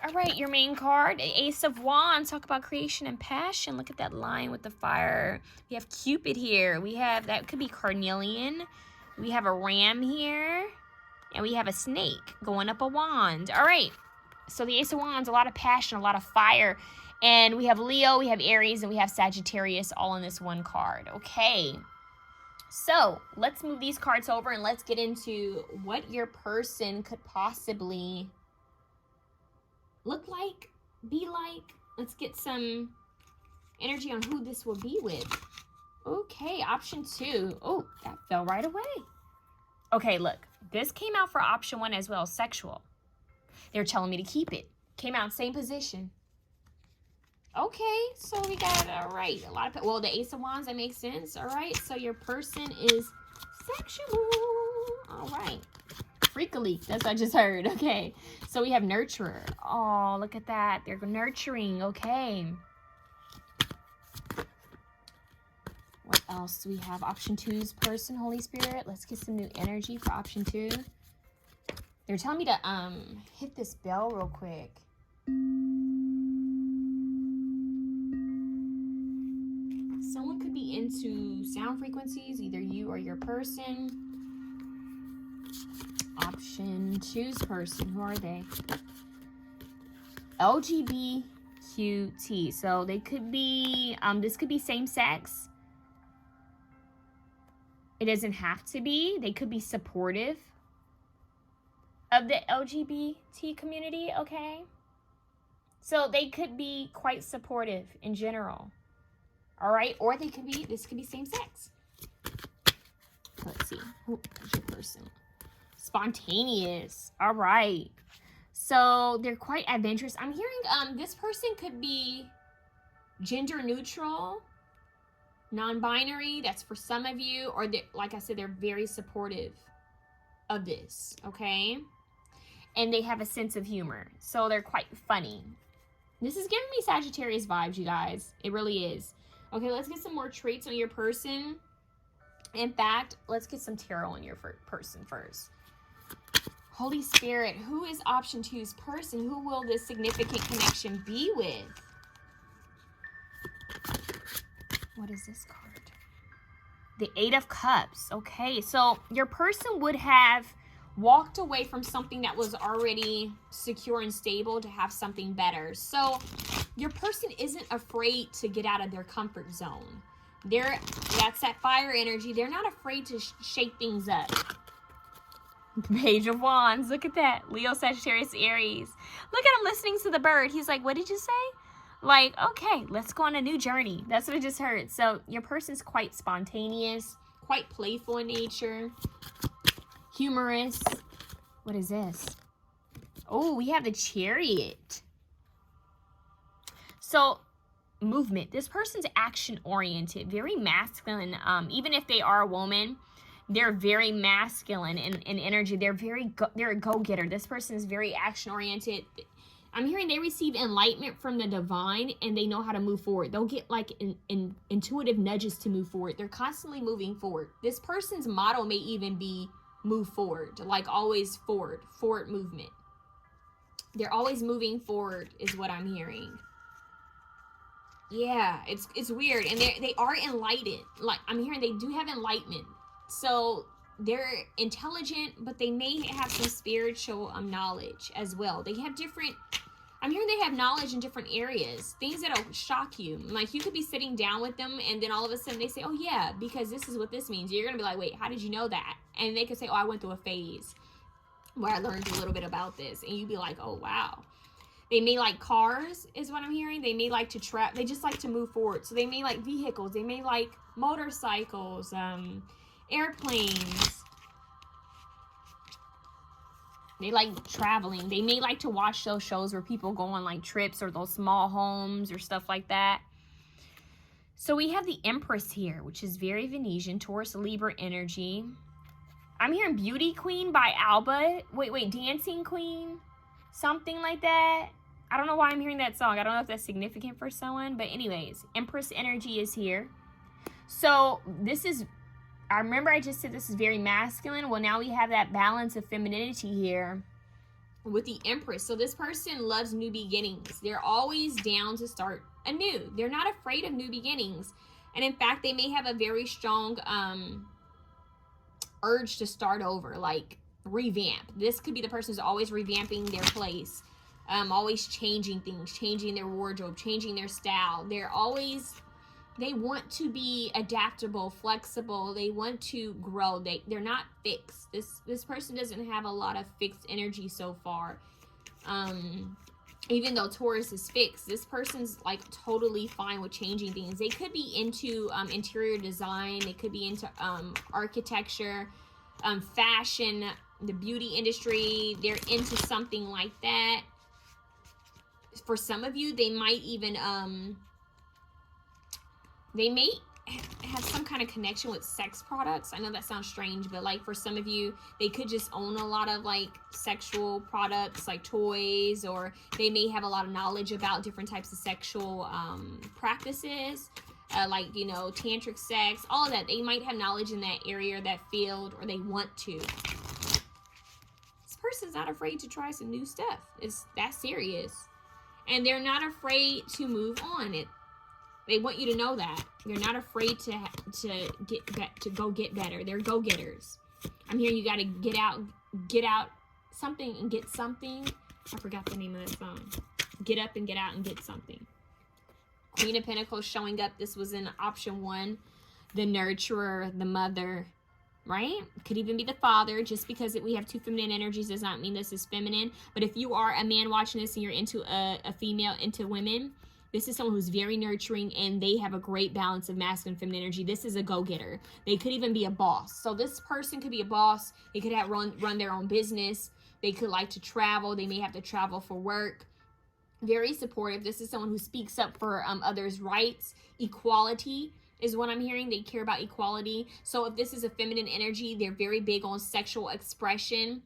All right, your main card, Ace of Wands. Talk about creation and passion. Look at that line with the fire. We have Cupid here. We have, that could be carnelian. We have a ram here. And we have a snake going up a wand. All right, So the Ace of Wands, a lot of passion, a lot of fire. And we have Leo, we have Aries, and we have Sagittarius all in this one card. Okay. So let's move these cards over and let's get into what your person could possibly look like, be like. Let's get some energy on who this will be with. Okay, option 2. Oh, that fell right away. Okay, look. This came out for option 1 as well, sexual. They're telling me to keep it. Came out same position. Okay, so we got, all right, a lot of, well, the Ace of Wands, that makes sense. All right, so your person is sexual. All right. Freakily, that's what I just heard. Okay, so we have nurturer. Oh, look at that. They're nurturing. Okay. What else do we have? Option 2's person, Holy Spirit. Let's get some new energy for option 2. They're telling me to hit this bell real quick. Someone could be into sound frequencies, either you or your person. Option 2's person. Who are they? LGBTQT. So they could be, this could be same sex. It doesn't have to be. They could be supportive of the LGBT community, okay? So they could be quite supportive in general. All right? Or they could be, this could be same sex. Let's see. Who is your person? Spontaneous. All right. So they're quite adventurous. I'm hearing this person could be gender neutral, non-binary. That's for some of you. Or like I said, they're very supportive of this, okay? And they have a sense of humor. So they're quite funny. This is giving me Sagittarius vibes, you guys. It really is. Okay, let's get some more traits on your person. In fact, let's get some tarot on your person first. Holy Spirit, who is option 2's person? Who will this significant connection be with? What is this card? The 8 of Cups. Okay, so your person would have walked away from something that was already secure and stable to have something better. So your person isn't afraid to get out of their comfort zone. That's that fire energy. They're not afraid to shake things up. Mage of Wands. Look at that. Leo, Sagittarius, Aries. Look at him listening to the bird. He's like, what did you say? Like, okay, let's go on a new journey. That's what I just heard. So your person's quite spontaneous, quite playful in nature, humorous. What is this? Oh, we have the Chariot. So movement. This person's action oriented, very masculine. Even if they are a woman, they're very masculine in energy. They're a go-getter. This person is very action oriented. I'm hearing they receive enlightenment from the divine and they know how to move forward. They'll get like intuitive nudges to move forward. They're constantly moving forward. This person's motto may even be move forward, like always forward movement. They're always moving forward is what I'm hearing. Yeah, it's weird. And they are enlightened. Like I'm hearing they do have enlightenment. So they're intelligent, but they may have some spiritual knowledge as well. They have different, I'm hearing they have knowledge in different areas, things that'll shock you. Like you could be sitting down with them and then all of a sudden they say, oh yeah, because this is what this means. You're going to be like, wait, how did you know that? And they could say, oh, I went through a phase where I learned a little bit about this. And you'd be like, oh, wow. They may like cars is what I'm hearing. They may like to they just like to move forward. So they may like vehicles. They may like motorcycles, airplanes. They like traveling. They may like to watch those shows where people go on like trips or those small homes or stuff like that. So we have the Empress here, which is very Venetian, Taurus, Libra energy. I'm hearing Beauty Queen by Alba. Wait, Dancing Queen? Something like that. I don't know why I'm hearing that song. I don't know if that's significant for someone. But anyways, Empress energy is here. So this is, I remember I just said this is very masculine. Well, now we have that balance of femininity here with the Empress. So this person loves new beginnings. They're always down to start anew. They're not afraid of new beginnings. And in fact, they may have a very strong urge to start over, like revamp. This could be the person who's always revamping their place. always changing things, changing their wardrobe, changing their style. They want to be adaptable, flexible. They want to grow. They're not fixed. This person doesn't have a lot of fixed energy so far. Even though Taurus is fixed, this person's like totally fine with changing things. They could be into interior design. They could be into architecture, fashion, the beauty industry. They're into something like that. For some of you, they might even they may have some kind of connection with sex products. I know that sounds strange, but like for some of you, they could just own a lot of like sexual products, like toys, or they may have a lot of knowledge about different types of sexual practices, like, you know, tantric sex, all of that. They might have knowledge in that area, that field, or they want to. This person's not afraid to try some new stuff. It's that serious. And they're not afraid to move on. They want you to know that. They're not afraid to go get better. They're go-getters. I'm hearing you got to get out something and get something. I forgot the name of that song. Get up and get out and get something. Queen of Pentacles showing up. This was in option 1. The nurturer, the mother, right? Could even be the father. Just because we have 2 feminine energies does not mean this is feminine. But if you are a man watching this and you're into a female, into women, this is someone who's very nurturing and they have a great balance of masculine and feminine energy. This is a go-getter. They could even be a boss. So this person could be a boss. They could have run their own business. They could like to travel. They may have to travel for work. Very supportive. This is someone who speaks up for others' rights. Equality is what I'm hearing. They care about equality. So if this is a feminine energy, they're very big on sexual expression,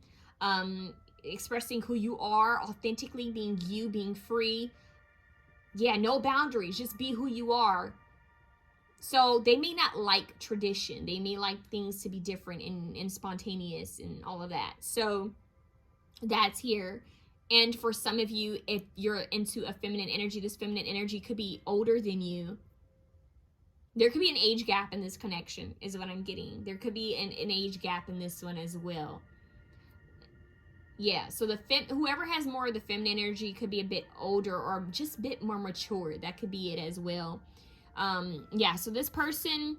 expressing who you are, authentically being you, being free. Yeah, no boundaries. Just be who you are. So they may not like tradition. They may like things to be different and spontaneous and all of that. So that's here. And for some of you, if you're into a feminine energy, this feminine energy could be older than you. There could be an age gap in this connection, is what I'm getting. There could be an age gap in this one as well. Yeah, so whoever has more of the feminine energy could be a bit older or just a bit more mature. That could be it as well. Yeah, so this person,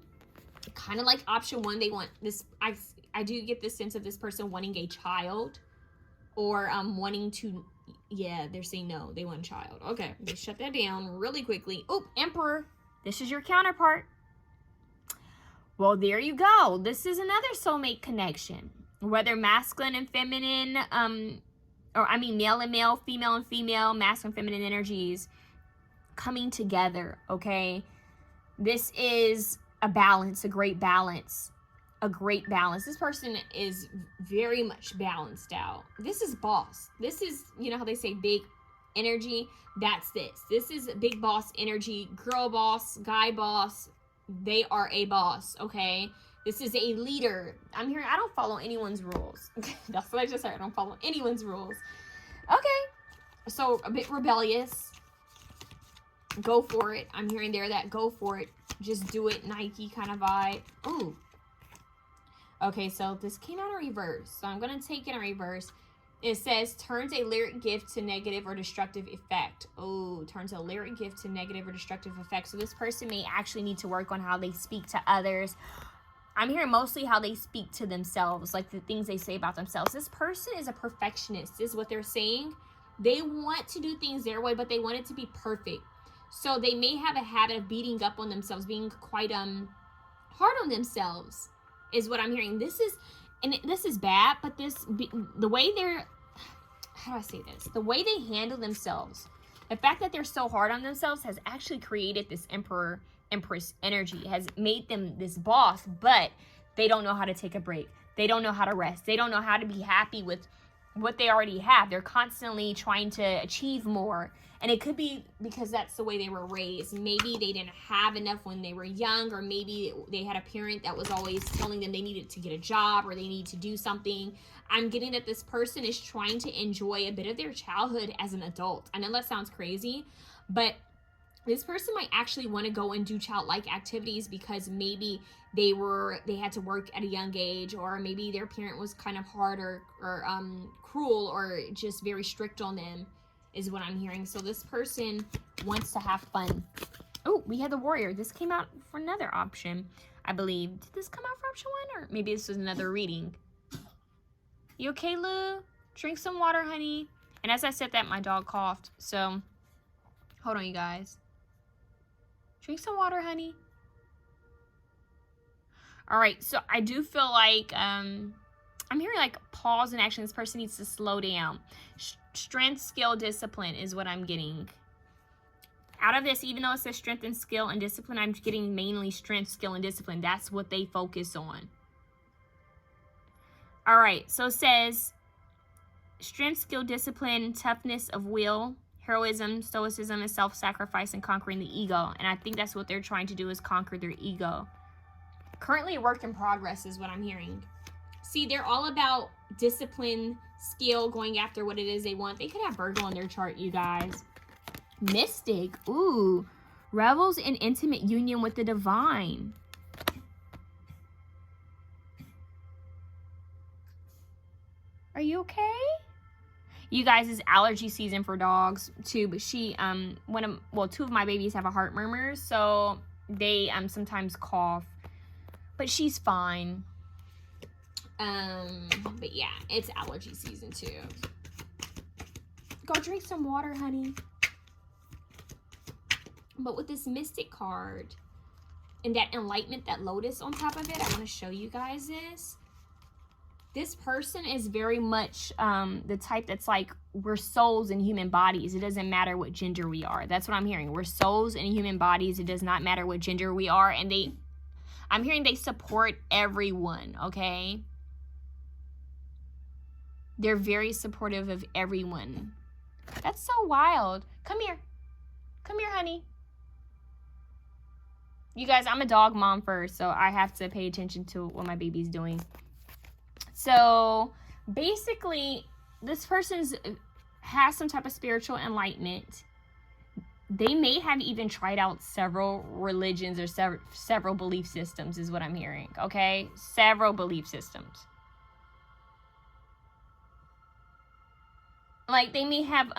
kind of like option 1, they want this. I do get this sense of this person wanting a child, or wanting to. Yeah, they're saying no. They want a child. Okay, let's shut that down really quickly. Oh, Emperor, this is your counterpart. Well, there you go. This is another soulmate connection. Whether masculine and feminine, or I mean male and male, female and female, masculine, feminine energies coming together, okay? This is a balance, a great balance, a great balance. This person is very much balanced out. This is boss. This is, you know how they say big energy? That's this. This is big boss energy, girl boss, guy boss. They are a boss, okay? This is a leader. I'm hearing I don't follow anyone's rules. That's what I just heard. I don't follow anyone's rules. Okay. So a bit rebellious. Go for it. I'm hearing there that go for it. Just do it, Nike kind of vibe. Ooh. Okay, so this came out in reverse. So I'm going to take it in reverse. It says, turns a lyric gift to negative or destructive effect. Oh, turns a lyric gift to negative or destructive effect. So this person may actually need to work on how they speak to others. I'm hearing mostly how they speak to themselves, like the things they say about themselves. This person is a perfectionist, is what they're saying. They want to do things their way, but they want it to be perfect. So they may have a habit of beating up on themselves, being quite hard on themselves, is what I'm hearing. This is bad, but the way they're, how do I say this? The way they handle themselves, the fact that they're so hard on themselves has actually created this Empress energy, has made them this boss, but they don't know how to take a break. They don't know how to rest. They don't know how to be happy with what they already have. They're constantly trying to achieve more. And it could be because that's the way they were raised. Maybe they didn't have enough when they were young, or maybe they had a parent that was always telling them they needed to get a job or they need to do something. I'm getting that this person is trying to enjoy a bit of their childhood as an adult. I know that sounds crazy, but this person might actually want to go and do childlike activities because maybe they had to work at a young age, or maybe their parent was kind of hard or cruel or just very strict on them. is what I'm hearing. So this person wants to have fun. Oh, we had the Warrior. This came out for another option, I believe. Did this come out for option 1? Or maybe this was another reading. You okay, Lou? Drink some water, honey. And as I said that, my dog coughed. So, hold on, you guys. Drink some water, honey. All right, so I do feel like I'm hearing like pause in action. This person needs to slow down. Strength, skill, discipline is what I'm getting. Out of this, even though it says strength and skill and discipline, I'm getting mainly strength, skill, and discipline. That's what they focus on. All right, so it says strength, skill, discipline, toughness of will, heroism, stoicism, and self-sacrifice, and conquering the ego. And I think that's what they're trying to do, is conquer their ego. Currently a work in progress is what I'm hearing. See, they're all about discipline, skill, going after what it is they want. They could have Virgo in their chart, you guys. Mystic, ooh, revels in intimate union with the divine. Are you okay? You guys, it's allergy season for dogs too, but she, two of my babies have a heart murmur, so they sometimes cough, but she's fine. But yeah, it's allergy season too. Go drink some water, honey. But with this Mystic card and that enlightenment, that lotus on top of it, I want to show you guys this. This person is very much the type that's like, we're souls in human bodies. It doesn't matter what gender we are. That's what I'm hearing. We're souls in human bodies. It does not matter what gender we are. And I'm hearing they support everyone, okay? They're very supportive of everyone. That's so wild. Come here. Come here, honey. You guys, I'm a dog mom first, so I have to pay attention to what my baby's doing. So basically, this person has some type of spiritual enlightenment. They may have even tried out several religions or several belief systems is what I'm hearing, okay? Several belief systems. Like they may have,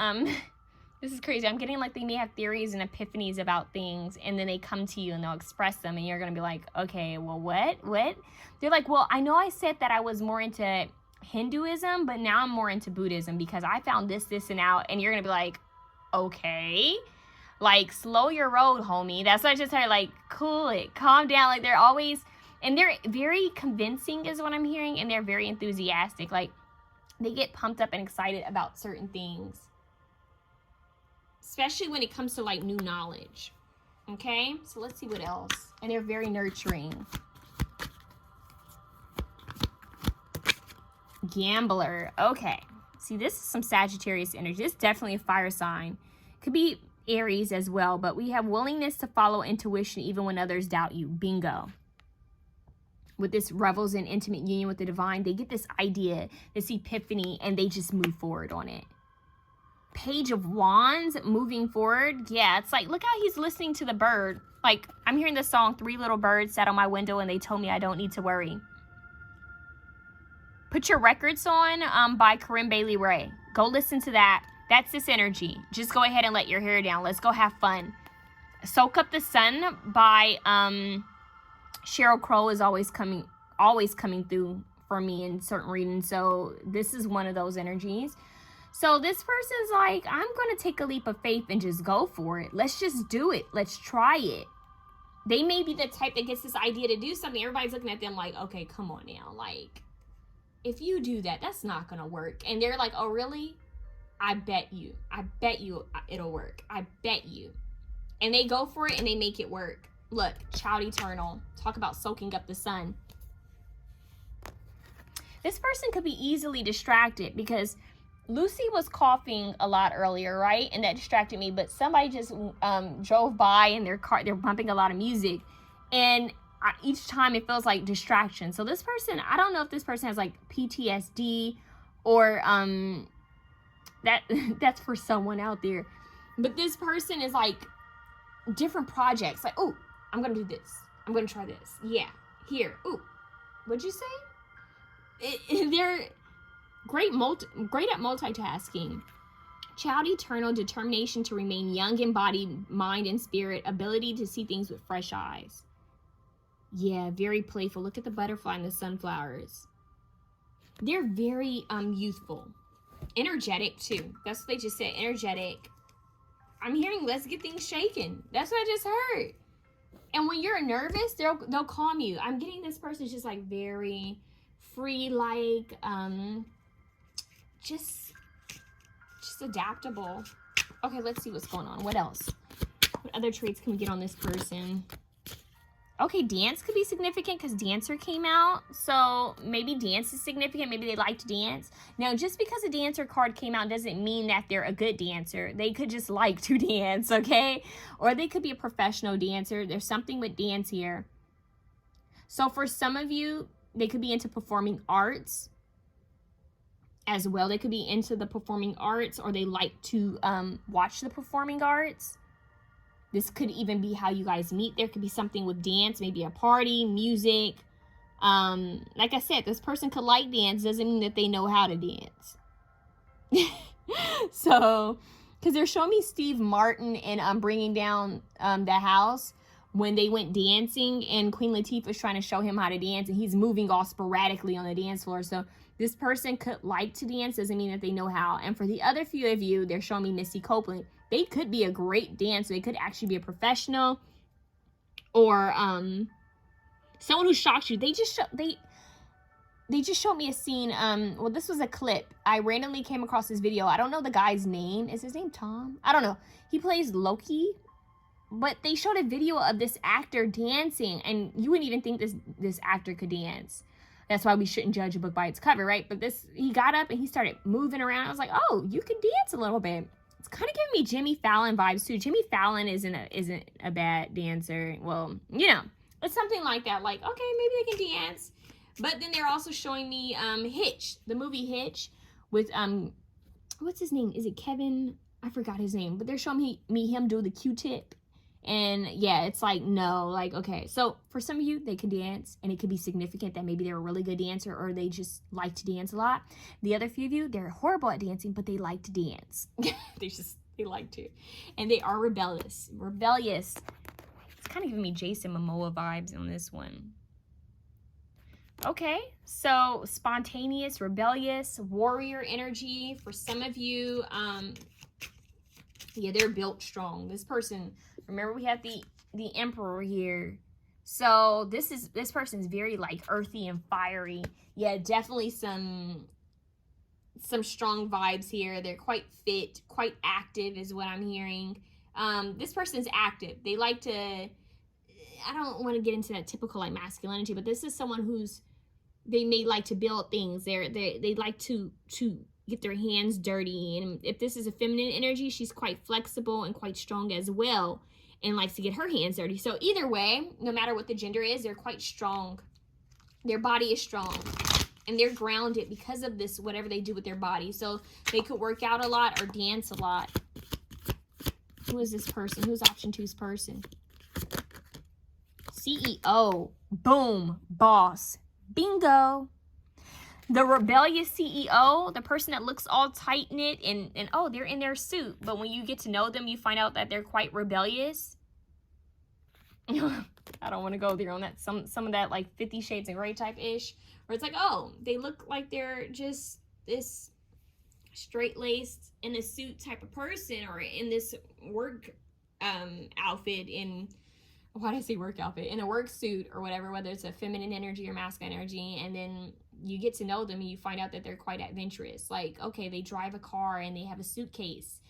this is crazy. I'm getting like they may have theories and epiphanies about things, and then they come to you and they'll express them, and you're going to be like, okay, well, what? They're like, well, I know I said that I was more into Hinduism, but now I'm more into Buddhism because I found this, and out. And you're going to be like, okay, like slow your road, homie. That's what I just heard. Like, cool it, calm down. Like they're always, and they're very convincing is what I'm hearing. And they're very enthusiastic. Like they get pumped up and excited about certain things. Especially when it comes to like new knowledge. Okay, so let's see what else. And they're very nurturing. Gambler. Okay, see, this is some Sagittarius energy. This is definitely a fire sign. Could be Aries as well, but we have willingness to follow intuition even when others doubt you. Bingo. With this revels in intimate union with the divine, they get this idea, this epiphany, and they just move forward on it. Page of Wands, moving forward. Yeah, it's like, look how he's listening to the bird. Like, I'm hearing the song, 3 Little Birds Sat on My Window and They Told Me I Don't Need to Worry. Put Your Records On by Corinne Bailey Rae. Go listen to that. That's this energy. Just go ahead and let your hair down. Let's go have fun. Soak Up the Sun by Sheryl Crow is always coming through for me in certain readings. So this is one of those energies. So this person's like, I'm going to take a leap of faith and just go for it. Let's just do it. Let's try it. They may be the type that gets this idea to do something. Everybody's looking at them like, okay, come on now. Like, if you do that, that's not going to work. And they're like, oh, really? I bet you it'll work. I bet you. And they go for it and they make it work. Look, Child Eternal. Talk about soaking up the sun. This person could be easily distracted because Lucy was coughing a lot earlier, right? And that distracted me. But somebody just drove by in their car. They're bumping a lot of music. And each time it feels like distraction. So this person, I don't know if this person has like PTSD or that's for someone out there. But this person is like different projects. Like, oh, I'm going to do this. I'm going to try this. Yeah. Here. Oh, what'd you say? They're great at multitasking. Child eternal, determination to remain young in body, mind, and spirit, ability to see things with fresh eyes. Yeah, very playful. Look at the butterfly and the sunflowers. They're very youthful. Energetic too. That's what they just said, energetic. I'm hearing let's get things shaken. That's what I just heard. And when you're nervous, they'll calm you. I'm getting this person's just like very free, like just adaptable. Okay, let's see what's going on. What else? What other traits can we get on this person? Okay, dance could be significant because dancer came out. So maybe dance is significant. Maybe they like to dance. Now, just because a dancer card came out doesn't mean that they're a good dancer. They could just like to dance, okay? Or they could be a professional dancer. There's something with dance here. So for some of you, they could be into performing arts as well. They could be into the performing arts, or they like to watch the performing arts. This could even be how you guys meet. There could be something with dance, maybe a party, music. Like I said, this person could like dance. Doesn't mean that they know how to dance. So, because they're showing me Steve Martin and Bringing Down the House when they went dancing, and Queen Latifah's trying to show him how to dance, and he's moving all sporadically on the dance floor. So this person could like to dance. Doesn't mean that they know how. And for the other few of you, they're showing me Misty Copeland. They could be a great dancer. They could actually be a professional, or someone who shocks you. They just showed me a scene. Well, this was a clip. I randomly came across this video. I don't know the guy's name. Is his name Tom? I don't know. He plays Loki, but they showed a video of this actor dancing, and you wouldn't even think this actor could dance. That's why we shouldn't judge a book by its cover, right? But he got up and he started moving around. I was like, oh, you can dance a little bit. It's kind of giving me Jimmy Fallon vibes too. Jimmy Fallon isn't a bad dancer. Well, you know, it's something like that. Like, okay, maybe they can dance. But then they're also showing me Hitch, the movie Hitch, with what's his name? Is it Kevin? I forgot his name. But they're showing me him do the Q-tip. And yeah, it's like, no, like, okay. So for some of you, they can dance, and it could be significant that maybe they're a really good dancer, or they just like to dance a lot. The other few of you, they're horrible at dancing, but they like to dance. they like to. And they are rebellious. It's kind of giving me Jason Momoa vibes on this one. Okay, so spontaneous, rebellious, warrior energy. For some of you, yeah, they're built strong. This person, remember we have the Emperor here. So this person's very like earthy and fiery. Yeah, definitely some strong vibes here. They're quite fit, quite active is what I'm hearing. This person's active. They like to, I don't want to get into that typical like masculinity, but this is someone they may like to build things. They like to get their hands dirty. And if this is a feminine energy, she's quite flexible and quite strong as well, and likes to get her hands dirty. So either way, no matter what the gender is, they're quite strong. Their body is strong, and they're grounded because of this, whatever they do with their body. So they could work out a lot or dance a lot. Who is this person? Who's option 2's person? CEO. Boom. Boss. Bingo. The rebellious CEO, the person that looks all tight-knit and oh, they're in their suit. But when you get to know them, you find out that they're quite rebellious. I don't want to go there on that. Some of that like 50 Shades of Grey type-ish. Where it's like, oh, they look like they're just this straight-laced in a suit type of person, or in this work outfit in... Why did I say work outfit? In a work suit or whatever, whether it's a feminine energy or masculine energy. And then you get to know them and you find out that they're quite adventurous. Like, okay, they drive a car and they have a suitcase.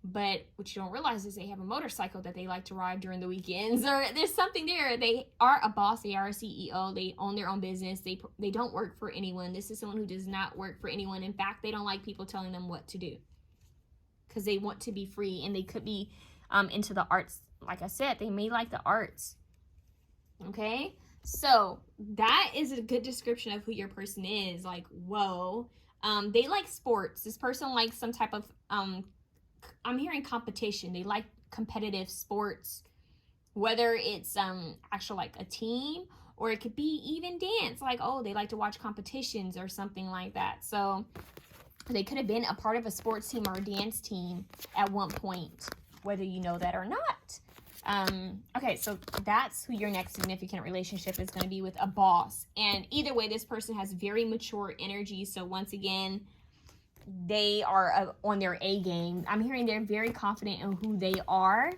But what you don't realize is they have a motorcycle that they like to ride during the weekends. Or there's something there. They are a boss. They are a CEO. They own their own business. They don't work for anyone. This is someone who does not work for anyone. In fact, they don't like people telling them what to do, because they want to be free. And they could be into the arts. Like I said, they may like the arts. Okay, so that is a good description of who your person is. Like, whoa. They like sports. This person likes some type of I'm hearing competition. They like competitive sports, whether it's actual like a team, or it could be even dance. Like, oh, they like to watch competitions or something like that. So They could have been a part of a sports team or a dance team at one point, whether you know that or not. Okay, so that's who your next significant relationship is going to be with, a boss. And either way, this person has very mature energy. So once again, they are on their A game. I'm hearing they're very confident in who they are,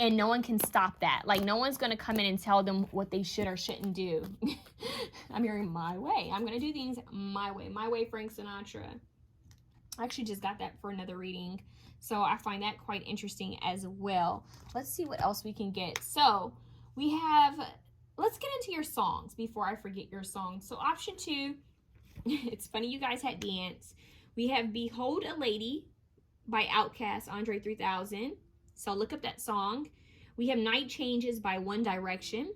and no one can stop that. Like, no one's going to come in and tell them what they should or shouldn't do. I'm hearing my way. I'm going to do things my way. My way, Frank Sinatra. I actually just got that for another reading. So I find that quite interesting as well. Let's see what else we can get. So we have, let's get into your songs before I forget your songs. So option 2, it's funny you guys had dance. We have Behold a Lady by Outkast, Andre 3000. So look up that song. We have Night Changes by One Direction.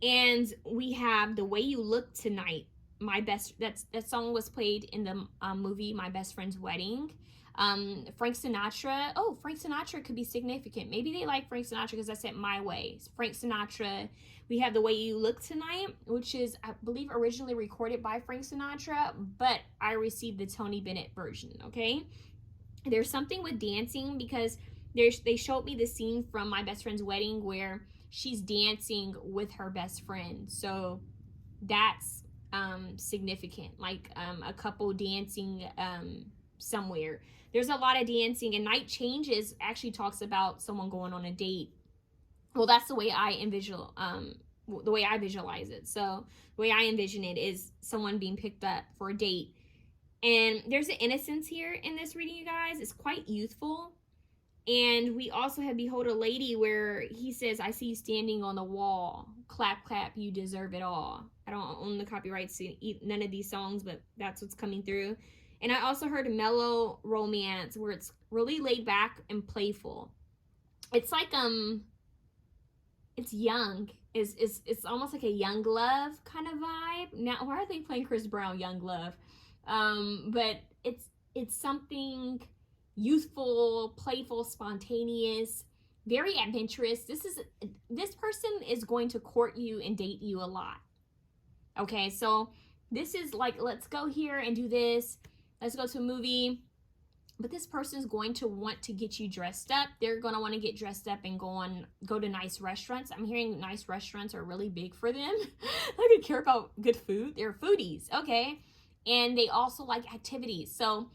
And we have The Way You Look Tonight. That song was played in the movie My Best Friend's Wedding. Frank Sinatra. Oh, Frank Sinatra could be significant. Maybe they like Frank Sinatra because I said My Way. Frank Sinatra. We have The Way You Look Tonight, which is, I believe, originally recorded by Frank Sinatra, but I received the Tony Bennett version, okay? There's something with dancing because they showed me the scene from My Best Friend's Wedding where she's dancing with her best friend. So that's significant, like a couple dancing somewhere. There's a lot of dancing, and Night Changes actually talks about someone going on a date. Well, that's the way I visualize it. So the way I envision it is someone being picked up for a date. And there's an innocence here in this reading, you guys. It's quite youthful. And we also have Behold a Lady where he says, I see you standing on the wall. Clap, clap, you deserve it all. I don't own the copyrights to none of these songs, but that's what's coming through. And I also heard mellow romance where it's really laid back and playful. It's like, it's young. It's almost like a Young Love kind of vibe. Now, why are they playing Chris Brown, Young Love? But it's something youthful, playful, spontaneous, very adventurous. This person is going to court you and date you a lot. Okay, so this is like, let's go here and do this. Let's go to a movie. But this person is going to want to get you dressed up. They're going to want to get dressed up and go to nice restaurants. I'm hearing nice restaurants are really big for them. Like, they care about good food. They're foodies, okay? And they also like activities. So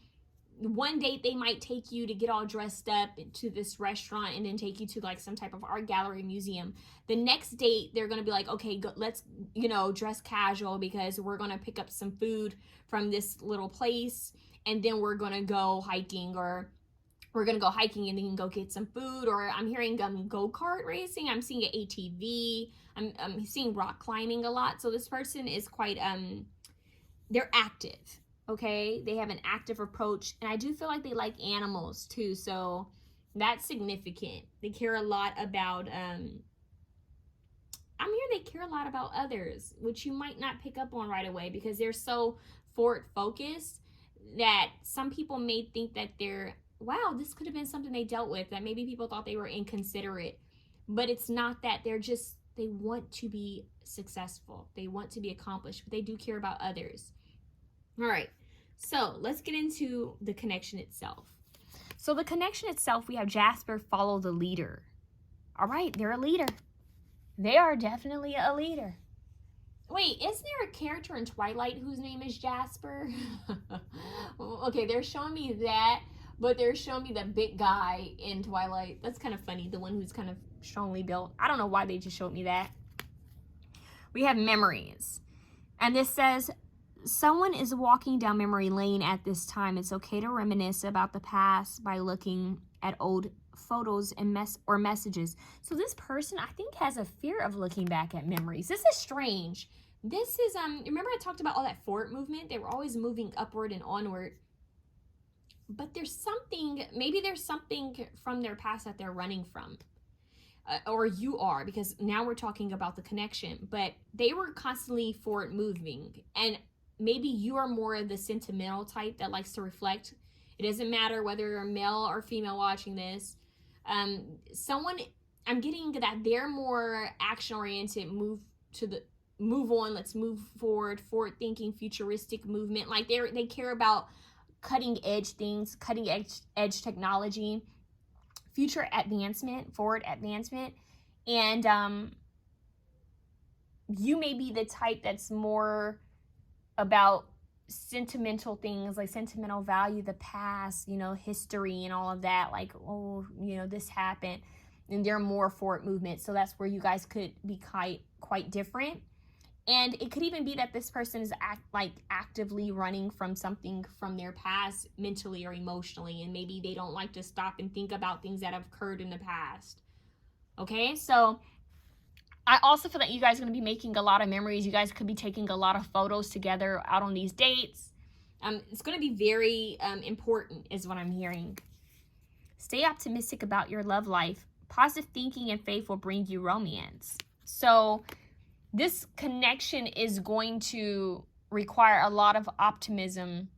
one date, they might take you to get all dressed up to this restaurant and then take you to like some type of art gallery, museum. The next date, they're going to be like, okay, let's, dress casual because we're going to pick up some food from this little place. And then we're going to go hiking, or we're going to go hiking and then go get some food. Or I'm hearing go-kart racing. I'm seeing an ATV. I'm seeing rock climbing a lot. So this person is quite, they're active. Okay, they have an active approach, and I do feel like they like animals too, so that's significant. They care a lot about I'm here they care a lot about others, which you might not pick up on right away because they're so forward focused that some people may think that wow, this could have been something they dealt with, that maybe people thought they were inconsiderate, but it's not that. They want to be successful, they want to be accomplished, but they do care about others. All right, so let's get into the connection itself. So the connection itself, we have Jasper, follow the leader. All right, they're a leader. They are definitely a leader. Wait, isn't there a character in Twilight whose name is Jasper? Okay, they're showing me that, but they're showing me the big guy in Twilight. That's kind of funny, the one who's kind of strongly built. I don't know why they just showed me that. We have memories. And this says, someone is walking down memory lane at this time. It's okay to reminisce about the past by looking at old photos and messages. So this person, I think, has a fear of looking back at memories. This is strange. This is, remember I talked about all that forward movement? They were always moving upward and onward. But there's something, maybe there's something from their past that they're running from. Or you are, because now we're talking about the connection. But they were constantly forward moving. And maybe you are more of the sentimental type that likes to reflect. It doesn't matter whether you're male or female watching this. I'm getting that they're more action-oriented, move to move on, let's move forward, forward thinking, futuristic movement. Like they care about cutting edge things, cutting edge technology, future advancement, forward advancement. And you may be the type that's more about sentimental things, like sentimental value, the past, you know, history and all of that. Like, oh, you know, this happened, and they're more forward movement. So that's where you guys could be quite different. And it could even be that this person is actively running from something from their past, mentally or emotionally, and maybe they don't like to stop and think about things that have occurred in the past. Okay, so I also feel that you guys are going to be making a lot of memories. You guys could be taking a lot of photos together out on these dates. It's going to be very important is what I'm hearing. Stay optimistic about your love life. Positive thinking and faith will bring you romance. So this connection is going to require a lot of optimism,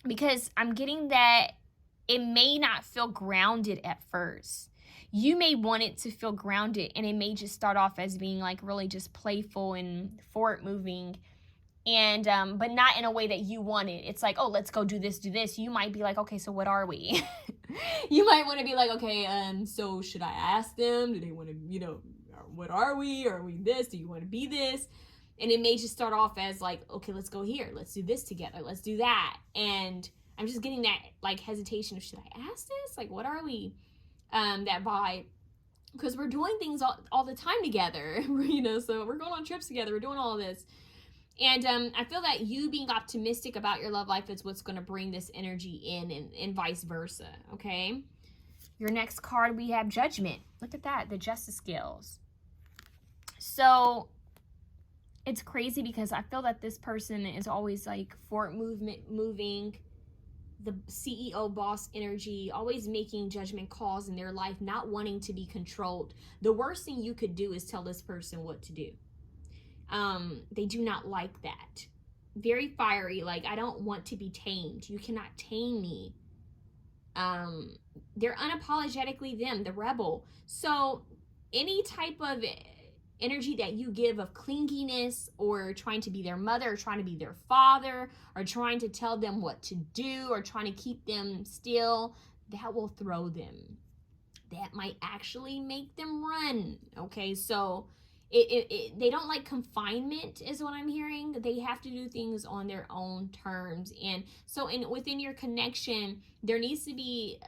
because I'm getting that it may not feel grounded at first. You may want it to feel grounded, and it may just start off as being like really just playful and forward moving, and but not in a way that you want it. It's like, oh, let's go do this. You might be like, okay, so what are we? You might want to be like, okay, so should I ask them? Do they want to, you know, what are we? Are we this? Do you want to be this? And it may just start off as like, okay, let's go here. Let's do this together. Let's do that. And I'm just getting that like hesitation of, should I ask this? Like, what are we? That vibe. Because we're doing things all the time together, you know, so we're going on trips together. We're doing all of this. And I feel that you being optimistic about your love life is what's going to bring this energy in, and vice versa, okay? Your next card, we have Judgment. Look at that, the Justice Scales. So it's crazy because I feel that this person is always like forward moving, the CEO boss energy, always making judgment calls in their life, not wanting to be controlled. The worst thing you could do is tell this person what to do. They do not like that. Very fiery, like, I don't want to be tamed. You cannot tame me. They're unapologetically them, the rebel. So any type of energy that you give of clinginess, or trying to be their mother, or trying to be their father, or trying to tell them what to do, or trying to keep them still, that will throw them. That might actually make them run. Okay, so they don't like confinement is what I'm hearing. They have to do things on their own terms. And so within your connection, there needs to be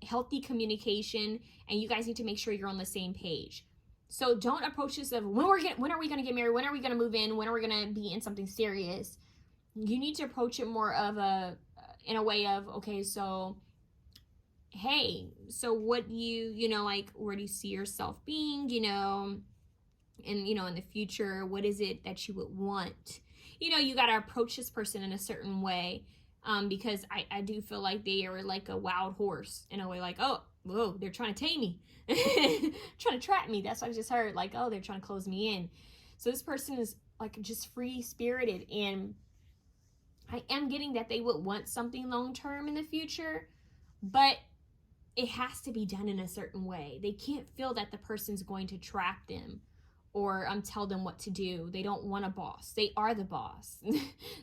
healthy communication, and you guys need to make sure you're on the same page. So don't approach this of when are we going to get married? When are we going to move in? When are we going to be in something serious? You need to approach it more of in a way of, okay, so, hey, so what you know, like, where do you see yourself being, you know, and, you know, in the future, what is it that you would want? You know, you got to approach this person in a certain way, because I do feel like they are like a wild horse in a way, like, oh, whoa, they're trying to tame me, trying to trap me. That's what I just heard. Like, oh, they're trying to close me in. So this person is like just free spirited, and I am getting that they would want something long term in the future, but it has to be done in a certain way. They can't feel that the person's going to trap them or tell them what to do. They don't want a boss. They are the boss.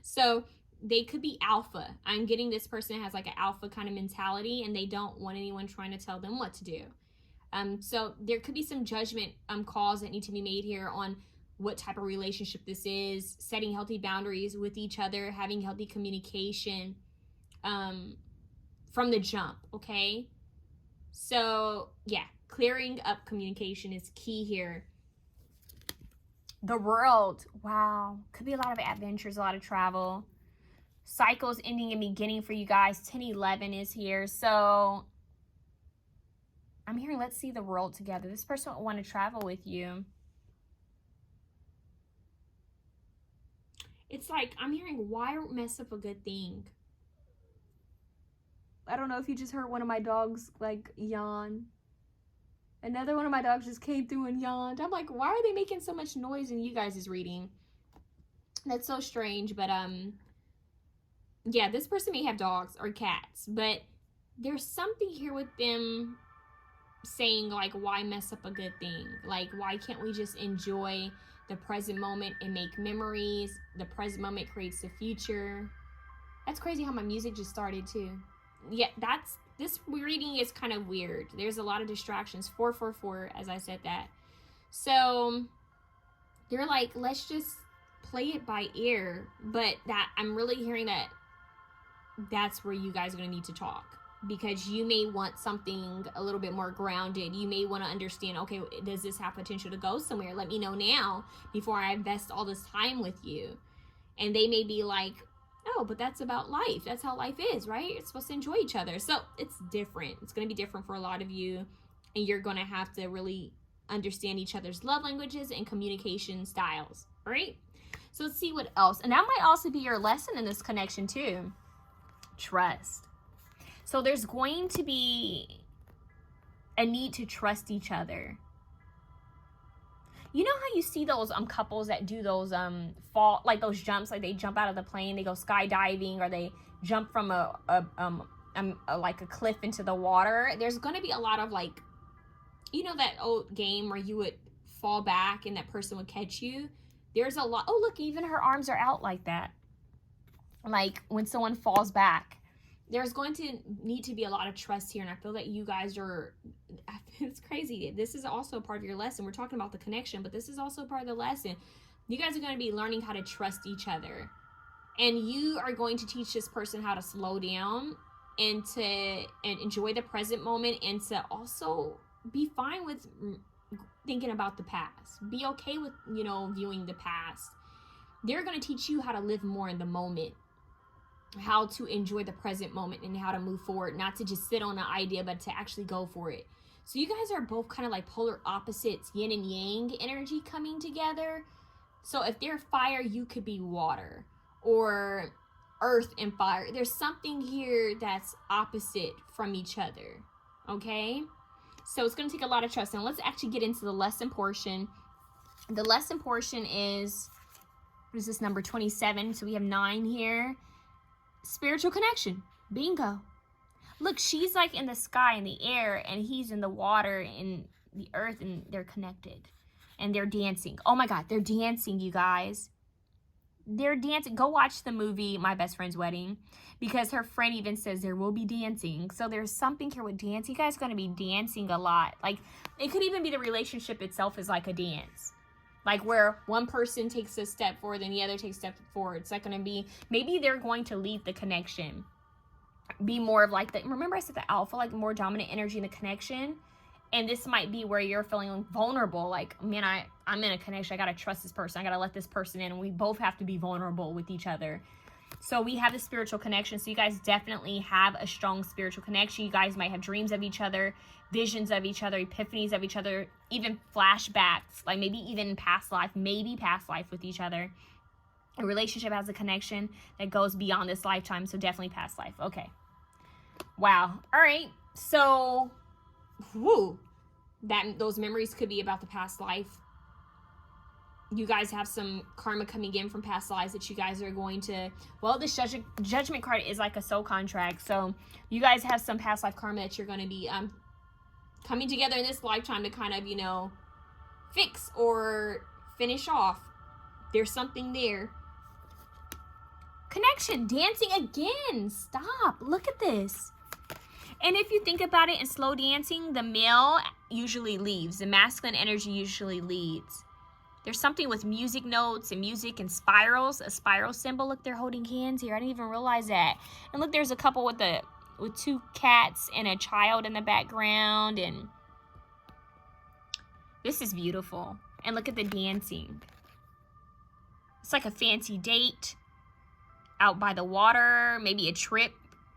So they could be alpha. I'm getting this person has like an alpha kind of mentality, and they don't want anyone trying to tell them what to do. So there could be some judgment calls that need to be made here on what type of relationship this is, setting healthy boundaries with each other, having healthy communication from the jump, okay? So yeah, clearing up communication is key here. The World, wow, could be a lot of adventures, a lot of travel. Cycles ending and beginning for you guys. 10-11 is here. So I'm hearing, let's see the world together. This person will want to travel with you. It's like, I'm hearing, why mess up a good thing? I don't know if you just heard one of my dogs like yawn. Another one of my dogs just came through and yawned. I'm like, why are they making so much noise in you guys' reading? That's so strange. But yeah, this person may have dogs or cats, but there's something here with them saying, like, why mess up a good thing? Like, why can't we just enjoy the present moment and make memories. The present moment creates the future. That's crazy how my music just started too. Yeah, this reading is kind of weird. There's a lot of distractions. 444, as I said that. So they're like, let's just play it by ear. But that I'm really hearing that that's where you guys are going to need to talk, because you may want something a little bit more grounded. You may want to understand, okay, does this have potential to go somewhere? Let me know now before I invest all this time with you. And they may be like, oh, but that's about life. That's how life is, right? You're supposed to enjoy each other. So it's different. It's going to be different for a lot of you. And you're going to have to really understand each other's love languages and communication styles, all right? So let's see what else. And that might also be your lesson in this connection too. Trust. So there's going to be a need to trust each other. You know how you see those couples that do those fall, like those jumps, like they jump out of the plane, they go skydiving, or they jump from like a cliff into the water. There's going to be a lot of, like, you know that old game where you would fall back and that person would catch you? There's a lot. Oh, look, even her arms are out like that. Like when someone falls back. There's going to need to be a lot of trust here. And I feel that you guys are, it's crazy. This is also part of your lesson. We're talking about the connection, but this is also part of the lesson. You guys are going to be learning how to trust each other. And you are going to teach this person how to slow down and enjoy the present moment, and to also be fine with thinking about the past. Be okay with, you know, viewing the past. They're going to teach you how to live more in the moment, how to enjoy the present moment, and how to move forward, not to just sit on an idea, but to actually go for it. So you guys are both kind of like polar opposites, yin and yang energy coming together. So if they're fire, you could be water, or earth and fire. There's something here that's opposite from each other, okay? So it's going to take a lot of trust. Now let's actually get into the lesson portion. The lesson portion is, what is this, number 27? So we have 9 here. Spiritual connection. Bingo. Look, she's like in the sky, in the air, and he's in the water, in the earth, and they're connected. And they're dancing. Oh my God, they're dancing, you guys. They're dancing. Go watch the movie My Best Friend's Wedding, because her friend even says there will be dancing. So there's something here with dance. You guys are going to be dancing a lot. Like, it could even be the relationship itself is like a dance. Like where one person takes a step forward and the other takes a step forward. It's like going to be, maybe they're going to lead the connection. Be more of like the, remember I said the alpha, like more dominant energy in the connection. And this might be where you're feeling vulnerable. Like, man, I'm in a connection. I got to trust this person. I got to let this person in. And we both have to be vulnerable with each other. So we have the spiritual connection. So you guys definitely have a strong spiritual connection. You guys might have dreams of each other, visions of each other, epiphanies of each other, even flashbacks, like maybe even past life, maybe past life with each other. A relationship has a connection that goes beyond this lifetime. So definitely past life. Okay. Wow. All right. So, whoo, those memories could be about the past life. You guys have some karma coming in from past lives that you guys are going to, well, this judgment card is like a soul contract. So you guys have some past life karma that you're going to be coming together in this lifetime to kind of, you know, fix or finish off. There's something there. Connection, dancing again. Stop. Look at this. And if you think about it, in slow dancing, the male usually leads. The masculine energy usually leads. There's something with music notes and music and spirals, a spiral symbol. Look, they're holding hands here. I didn't even realize that. And look, there's a couple with 2 cats and a child in the background. And this is beautiful. And look at the dancing. It's like a fancy date out by the water, maybe a trip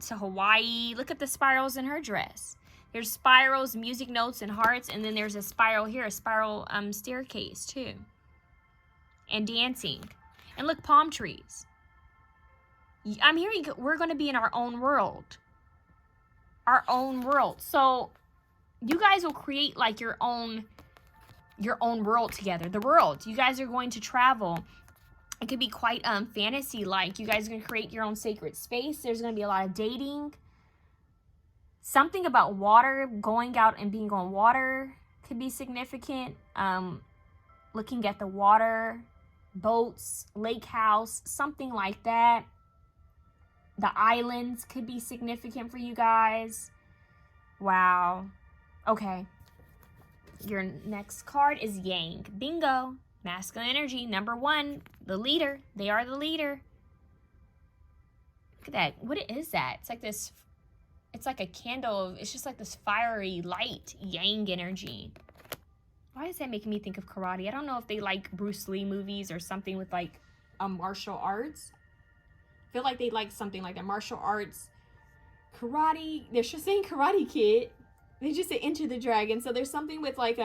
to Hawaii. Look at the spirals in her dress. There's spirals, music notes, and hearts. And then there's a spiral here, a spiral staircase too. And dancing. And look, palm trees. I'm hearing we're going to be in our own world. Our own world. So you guys will create like your own world together. The world. You guys are going to travel. It could be quite fantasy-like. You guys are going to create your own sacred space. There's going to be a lot of dating. Something about water, going out and being on water could be significant. looking at the water, boats, lake house, something like that. The islands could be significant for you guys. Wow. Okay. Your next card is Yang. Bingo. Masculine energy. Number 1, the leader. They are the leader. Look at that. What is that? It's like this, it's like a candle. It's just like this fiery light. Yang energy. Why is that making me think of karate? I don't know if they like Bruce Lee movies or something with like martial arts. I feel like they like something like that. Martial arts. Karate. They're just saying Karate Kid. They just say Enter the Dragon. So there's something with like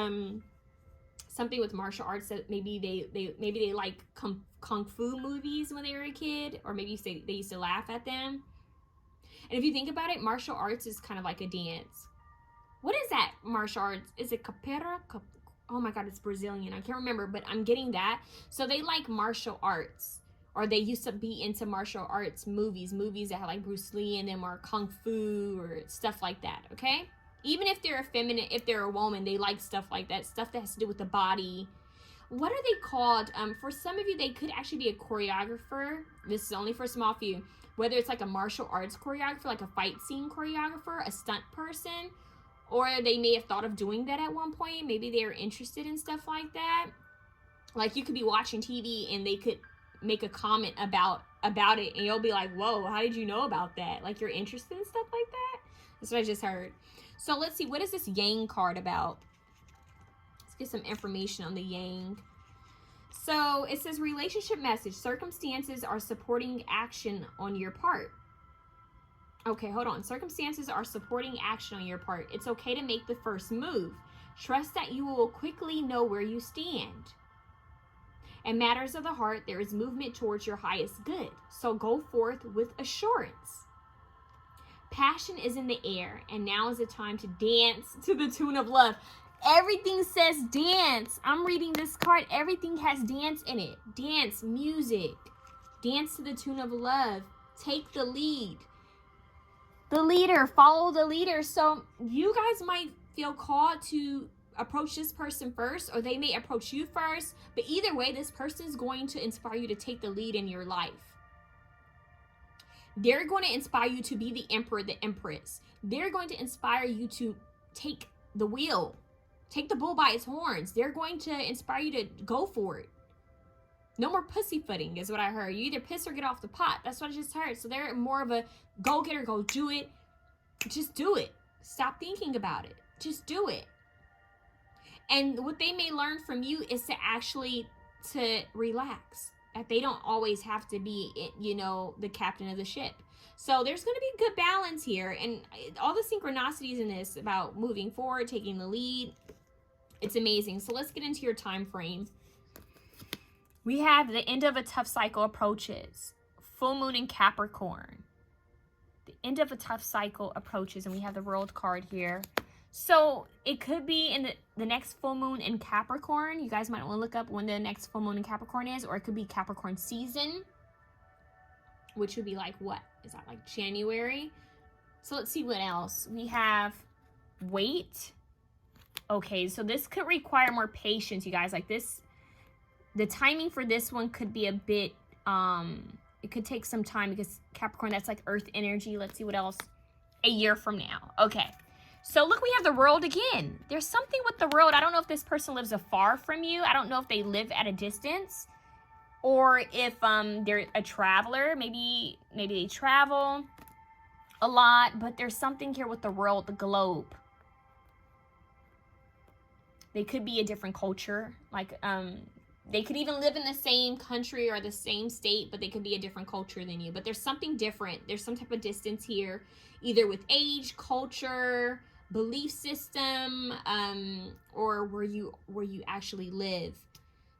something with martial arts that maybe they like kung fu movies when they were a kid, or maybe they used to laugh at them. And if you think about it, martial arts is kind of like a dance. What is that martial arts? Is it capoeira? Oh my God, it's Brazilian. I can't remember, but I'm getting that. So they like martial arts, or they used to be into martial arts movies that have like Bruce Lee in them, or kung fu or stuff like that. Okay. Even if they're effeminate, if they're a woman, they like stuff like that. Stuff that has to do with the body. What are they called? For some of you, they could actually be a choreographer. This is only for a small few. Whether it's like a martial arts choreographer, like a fight scene choreographer, a stunt person, or they may have thought of doing that at one point. Maybe they're interested in stuff like that. Like you could be watching TV and they could make a comment about it, and you'll be like, whoa, how did you know about that? Like you're interested in stuff like that? That's what I just heard. So let's see, what is this Yang card about? Let's get some information on the Yang. So it says relationship message. Circumstances are supporting action on your part. Okay, hold on. Circumstances are supporting action on your part. It's okay to make the first move. Trust that you will quickly know where you stand. In matters of the heart, there is movement towards your highest good. So go forth with assurance. Passion is in the air, and now is the time to dance to the tune of love. Everything says dance. I'm reading this card. Everything has dance in it. Dance, music. Dance to the tune of love. Take the lead. The leader. Follow the leader. So you guys might feel called to approach this person first, or they may approach you first. But either way, this person is going to inspire you to take the lead in your life. They're going to inspire you to be the emperor, the empress. They're going to inspire you to take the wheel. Take the bull by its horns. They're going to inspire you to go for it. No more pussyfooting is what I heard. You either piss or get off the pot. That's what I just heard. So they're more of a go-getter, go do it. Just do it. Stop thinking about it. Just do it. And what they may learn from you is to relax. That they don't always have to be, you know, the captain of the ship. So there's going to be good balance here. And all the synchronicities in this about moving forward, taking the lead. It's amazing. So let's get into your time frame. We have the end of a tough cycle approaches. Full moon in Capricorn. The end of a tough cycle approaches. And we have the World card here. So it could be in the next full moon in Capricorn. You guys might want to look up when the next full moon in Capricorn is. Or it could be Capricorn season. Which would be like what? Is that like January? So let's see what else. We have wait. Okay, so this could require more patience, you guys. Like this, the timing for this one could be a bit, it could take some time because Capricorn, that's like earth energy. Let's see what else. A year from now. Okay. So look, we have the World again. There's something with the World. I don't know if this person lives afar from you. I don't know if they live at a distance. Or if they're a traveler. Maybe they travel a lot. But there's something here with the World, the globe. They could be a different culture. Like, they could even live in the same country or the same state, but they could be a different culture than you. But there's something different. There's some type of distance here, either with age, culture, belief system, or where you actually live.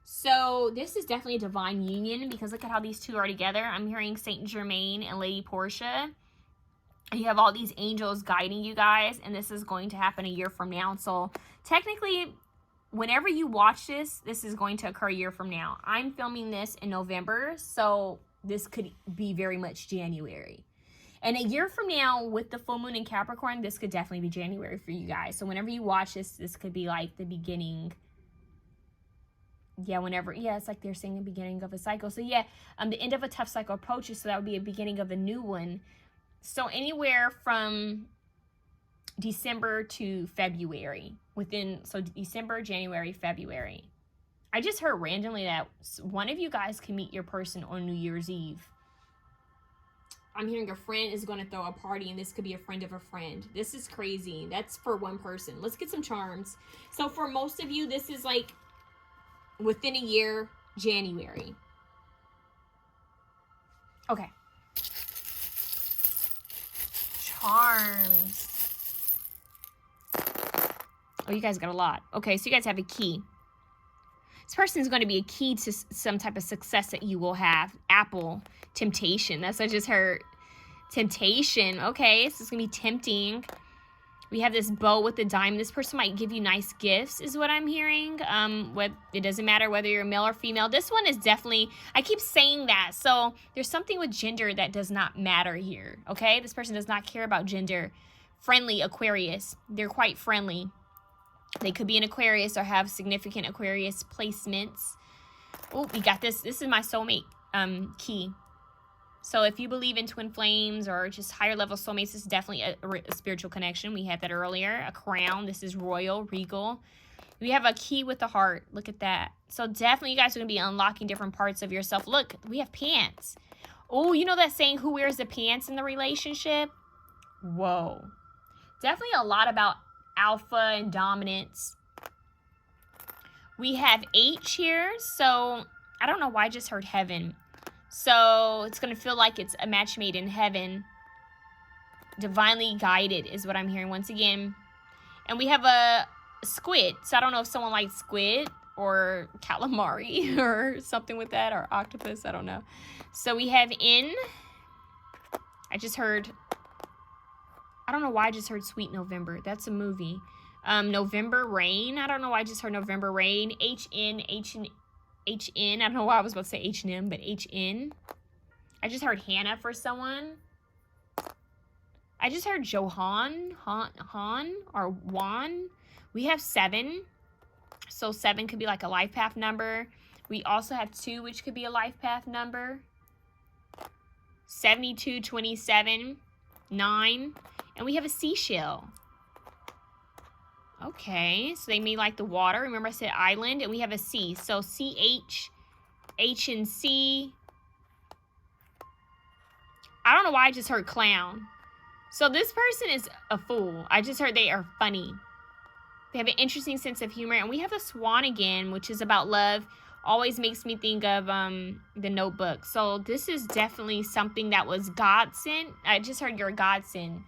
So this is definitely a divine union because look at how these two are together. I'm hearing Saint Germain and Lady Portia. You have all these angels guiding you guys, and this is going to happen a year from now. So technically, whenever you watch this, this is going to occur a year from now. I'm filming this in November, so this could be very much January. And a year from now, with the full moon in Capricorn, this could definitely be January for you guys. So whenever you watch this, this could be like the beginning Yeah, whenever, yeah, it's like they're saying the beginning of a cycle. So yeah, the end of a tough cycle approaches, so that would be a beginning of a new one. So anywhere from December to February, so December, January, February. I just heard randomly that one of you guys can meet your person on New Year's Eve. I'm hearing a friend is going to throw a party, and this could be a friend of a friend. This is crazy. That's for one person. Let's get some charms. So for most of you, this is like within a year, January. Okay. Charms. Oh, you guys got a lot. Okay, so you guys have a key. This person is going to be a key to some type of success that you will have. Apple. Temptation. That's what I just heard. Temptation. Okay, this is going to be tempting. We have this bow with the diamond. This person might give you nice gifts, is what I'm hearing. It doesn't matter whether you're male or female. This one is definitely, I keep saying that. So there's something with gender that does not matter here. Okay, this person does not care about gender. Friendly Aquarius. They're quite friendly. They could be an Aquarius or have significant Aquarius placements. Oh, we got this. This is my soulmate key. So if you believe in twin flames or just higher level soulmates, this is definitely a spiritual connection. We had that earlier. A crown. This is royal, regal. We have a key with the heart. Look at that. So definitely you guys are going to be unlocking different parts of yourself. Look, we have pants. Oh, you know that saying, who wears the pants in the relationship? Whoa. Definitely a lot about alpha and dominance. We have H here. So I don't know why I just heard heaven. So it's going to feel like it's a match made in heaven. Divinely guided is what I'm hearing once again. And we have a squid. So I don't know if someone likes squid or calamari or something with that, or octopus. I don't know. So we have in. I just heard. I don't know why I just heard Sweet November. That's a movie. November Rain. I don't know why I just heard November Rain. HN. I don't know why I was about to say H&M, but HN. I just heard Hannah for someone. I just heard Johan, Han, or Juan. We have 7. So 7 could be like a life path number. We also have 2, which could be a life path number. 72, 27, 9. And we have a seashell. Okay, so they may like the water. Remember I said island, and we have a C. So CH, H and C. I don't know why I just heard clown. So this person is a fool. I just heard they are funny. They have an interesting sense of humor. And we have a swan again, which is about love. Always makes me think of The Notebook. So this is definitely something that was God sent. I just heard you're God sent.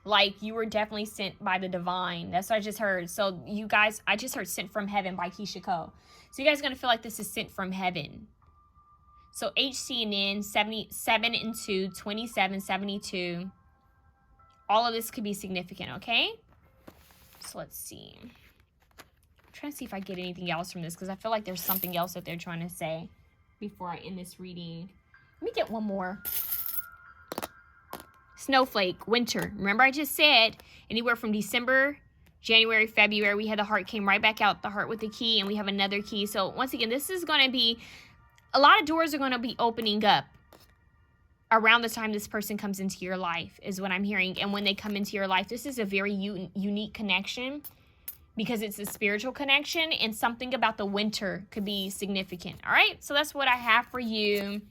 Like, you were definitely sent by the divine. That's what I just heard. So, you guys, I just heard Sent from Heaven by Keisha Cole. So, you guys are going to feel like this is sent from heaven. So, HC and N, 77 and 2, 27, 72. All of this could be significant, okay? So, let's see. I'm trying to see if I get anything else from this, because I feel like there's something else that they're trying to say before I end this reading. Let me get one more. Snowflake, winter. Remember I just said anywhere from December, January, February, we had the heart came right back out, the heart with the key, and we have another key. So once again, this is going to be, a lot of doors are going to be opening up around the time this person comes into your life is what I'm hearing. And when they come into your life, this is a very unique connection because it's a spiritual connection, and something about the winter could be significant. All right, so that's what I have for you.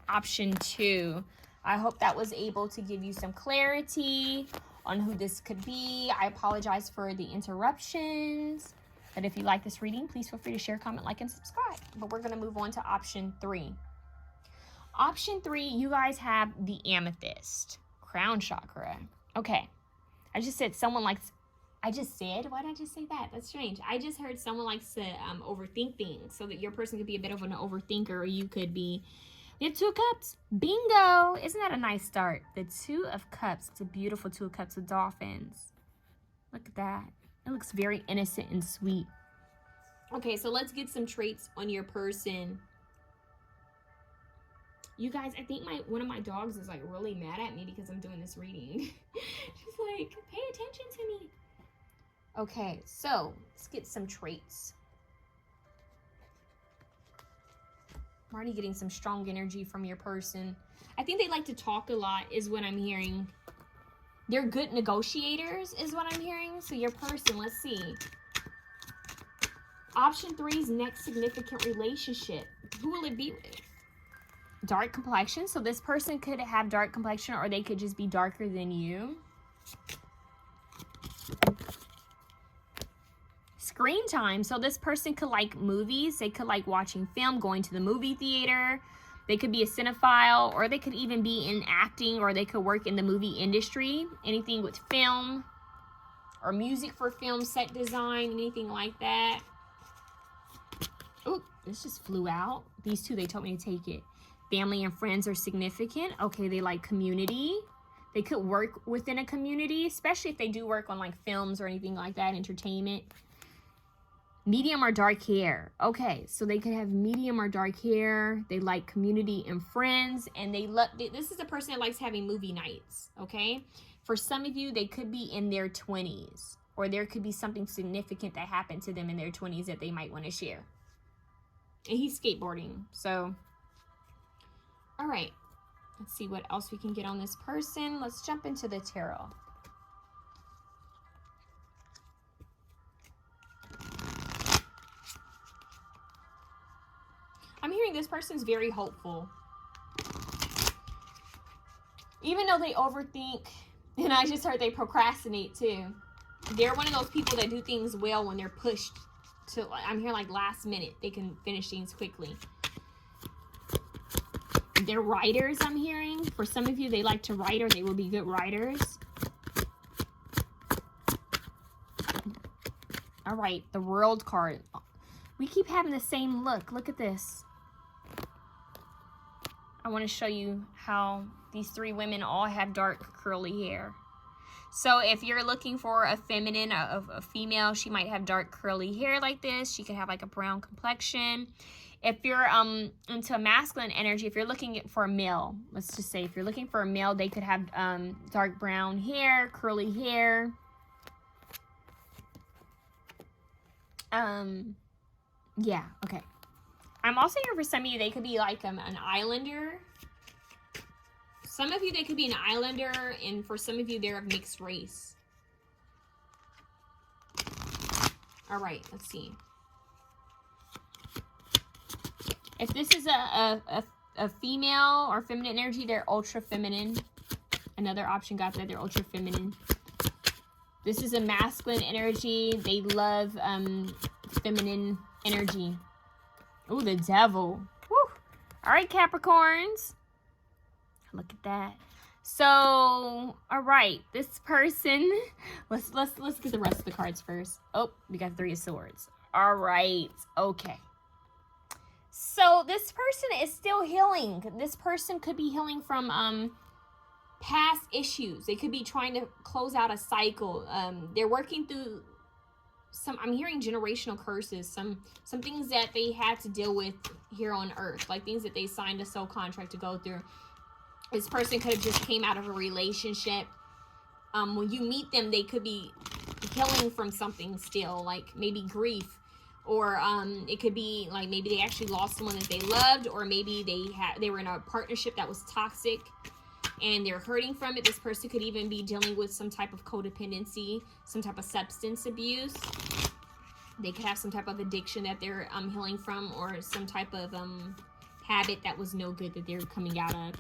Option 2. I hope that was able to give you some clarity on who this could be. I apologize for the interruptions. But if you like this reading, please feel free to share, comment, like, and subscribe. But we're going to move on to option 3. Option 3, you guys have the amethyst. Crown chakra. Okay. I just said someone likes... why did I just say that? That's strange. I just heard someone likes to overthink things. So that your person could be a bit of an overthinker, or you could be... We have 2 cups. Bingo. Isn't that a nice start? The 2 of cups. It's a beautiful 2 of cups with dolphins. Look at that. It looks very innocent and sweet. Okay, so let's get some traits on your person. You guys, I think one of my dogs is like really mad at me because I'm doing this reading. She's like, pay attention to me. Okay, so let's get some traits. I'm already getting some strong energy from your person. I think they like to talk a lot is what I'm hearing. They're good negotiators is what I'm hearing. So your person, let's see. Option 3's next significant relationship. Who will it be with? Dark complexion. So this person could have dark complexion or they could just be darker than you. Screen time. So this person could like movies. They could like watching film, going to the movie theater. They could be a cinephile, or they could even be in acting, or they could work in the movie industry. Anything with film or music for film, set design, anything like that. Oh, this just flew out. These two, they told me to take it. Family and friends are significant. Okay, they like community. They could work within a community, especially if they do work on like films or anything like that, entertainment. Medium or dark hair. Okay, so they could have medium or dark hair. They like community and friends, and they love. This is a person that likes having movie nights. Okay, for some of you, they could be in their 20s, or there could be something significant that happened to them in their 20s that they might want to share. And he's skateboarding. So, all right, let's see what else we can get on this person. Let's jump into the tarot. I'm hearing this person's very hopeful. Even though they overthink, and I just heard they procrastinate too. They're one of those people that do things well when they're pushed to, I'm hearing like last minute. They can finish things quickly. They're writers, I'm hearing. For some of you, they like to write, or they will be good writers. All right, the World card. We keep having the same look. Look at this. I want to show you how these three women all have dark curly hair. So if you're looking for a feminine, a female, she might have dark curly hair like this. She could have like a brown complexion. If you're into masculine energy, if you're looking for a male, let's just say if you're looking for a male, they could have dark brown hair, curly hair. Yeah, okay. I'm also here for some of you, they could be like an islander. Some of you, they could be an islander, and for some of you, they're of mixed race. All right, let's see. If this is a female or feminine energy, they're ultra feminine. Another option got that, they're ultra feminine. This is a masculine energy. They love feminine energy. Oh, the devil. Woo. All right, Capricorns. Look at that. So, all right, this person. Let's get the rest of the cards first. Oh, we got 3 of Swords. All right. Okay. So this person is still healing. This person could be healing from past issues. They could be trying to close out a cycle. They're working through some, I'm hearing generational curses, some things that they had to deal with here on earth, like things that they signed a soul contract to go through. This person could have just came out of a relationship. When you meet them, they could be healing from something still, like maybe grief, or it could be like maybe they actually lost someone that they loved, or maybe they were in a partnership that was toxic and they're hurting from it. This person could even be dealing with some type of codependency, some type of substance abuse. They could have some type of addiction that they're healing from, or some type of habit that was no good that they're coming out of.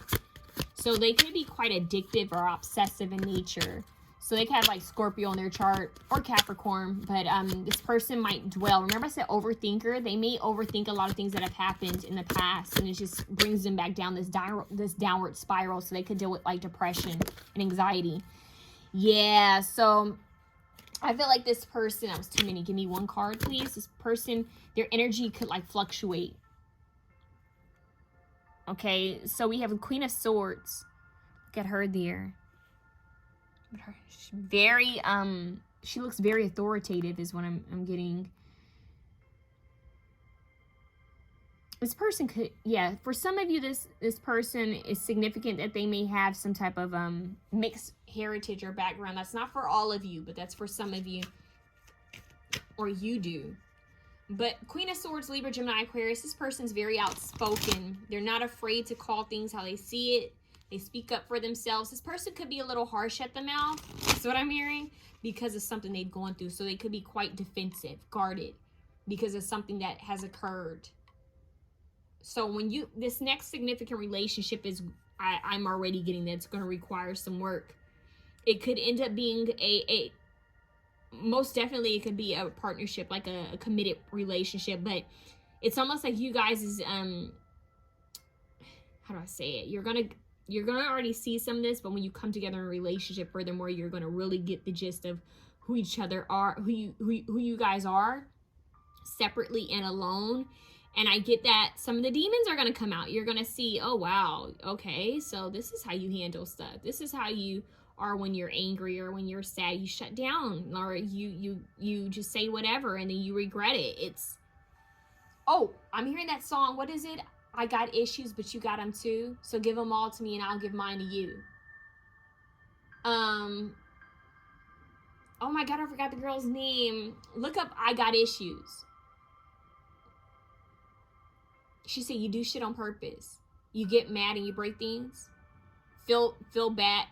So they could be quite addictive or obsessive in nature. So they could have like Scorpio on their chart, or Capricorn, but this person might dwell. Remember I said overthinker? They may overthink a lot of things that have happened in the past, and it just brings them back down this downward spiral. So they could deal with like depression and anxiety. Yeah, so I feel like this person, that was too many. Give me one card, please. This person, their energy could like fluctuate. Okay, so we have a Queen of Swords. Look at her there. She's very, she looks very authoritative is what I'm getting. This person could, yeah, for some of you, this person is significant that they may have some type of mixed heritage or background. That's not for all of you, but that's for some of you, or you do. But Queen of Swords, Libra, Gemini, Aquarius, this person's very outspoken. They're not afraid to call things how they see it. They speak up for themselves. This person could be a little harsh at the mouth. That's what I'm hearing. Because of something they've gone through. So they could be quite defensive, guarded. Because of something that has occurred. So when you, this next significant relationship is, I'm already getting that it's going to require some work. It could end up being most definitely it could be a partnership, like a committed relationship, but it's almost like you guys is, how do I say it? You're gonna already see some of this, but when you come together in a relationship, furthermore, you're gonna really get the gist of who each other are, who you guys are, separately and alone. And I get that some of the demons are going to come out. You're going to see, oh, wow, okay, so this is how you handle stuff. This is how you are when you're angry or when you're sad. You shut down, or you just say whatever and then you regret it. It's, oh, I'm hearing that song. What is it? I got issues, but you got them too. So give them all to me and I'll give mine to you. Oh my God, I forgot the girl's name. Look up I Got Issues. She said, you do shit on purpose. You get mad and you break things. Feel bad,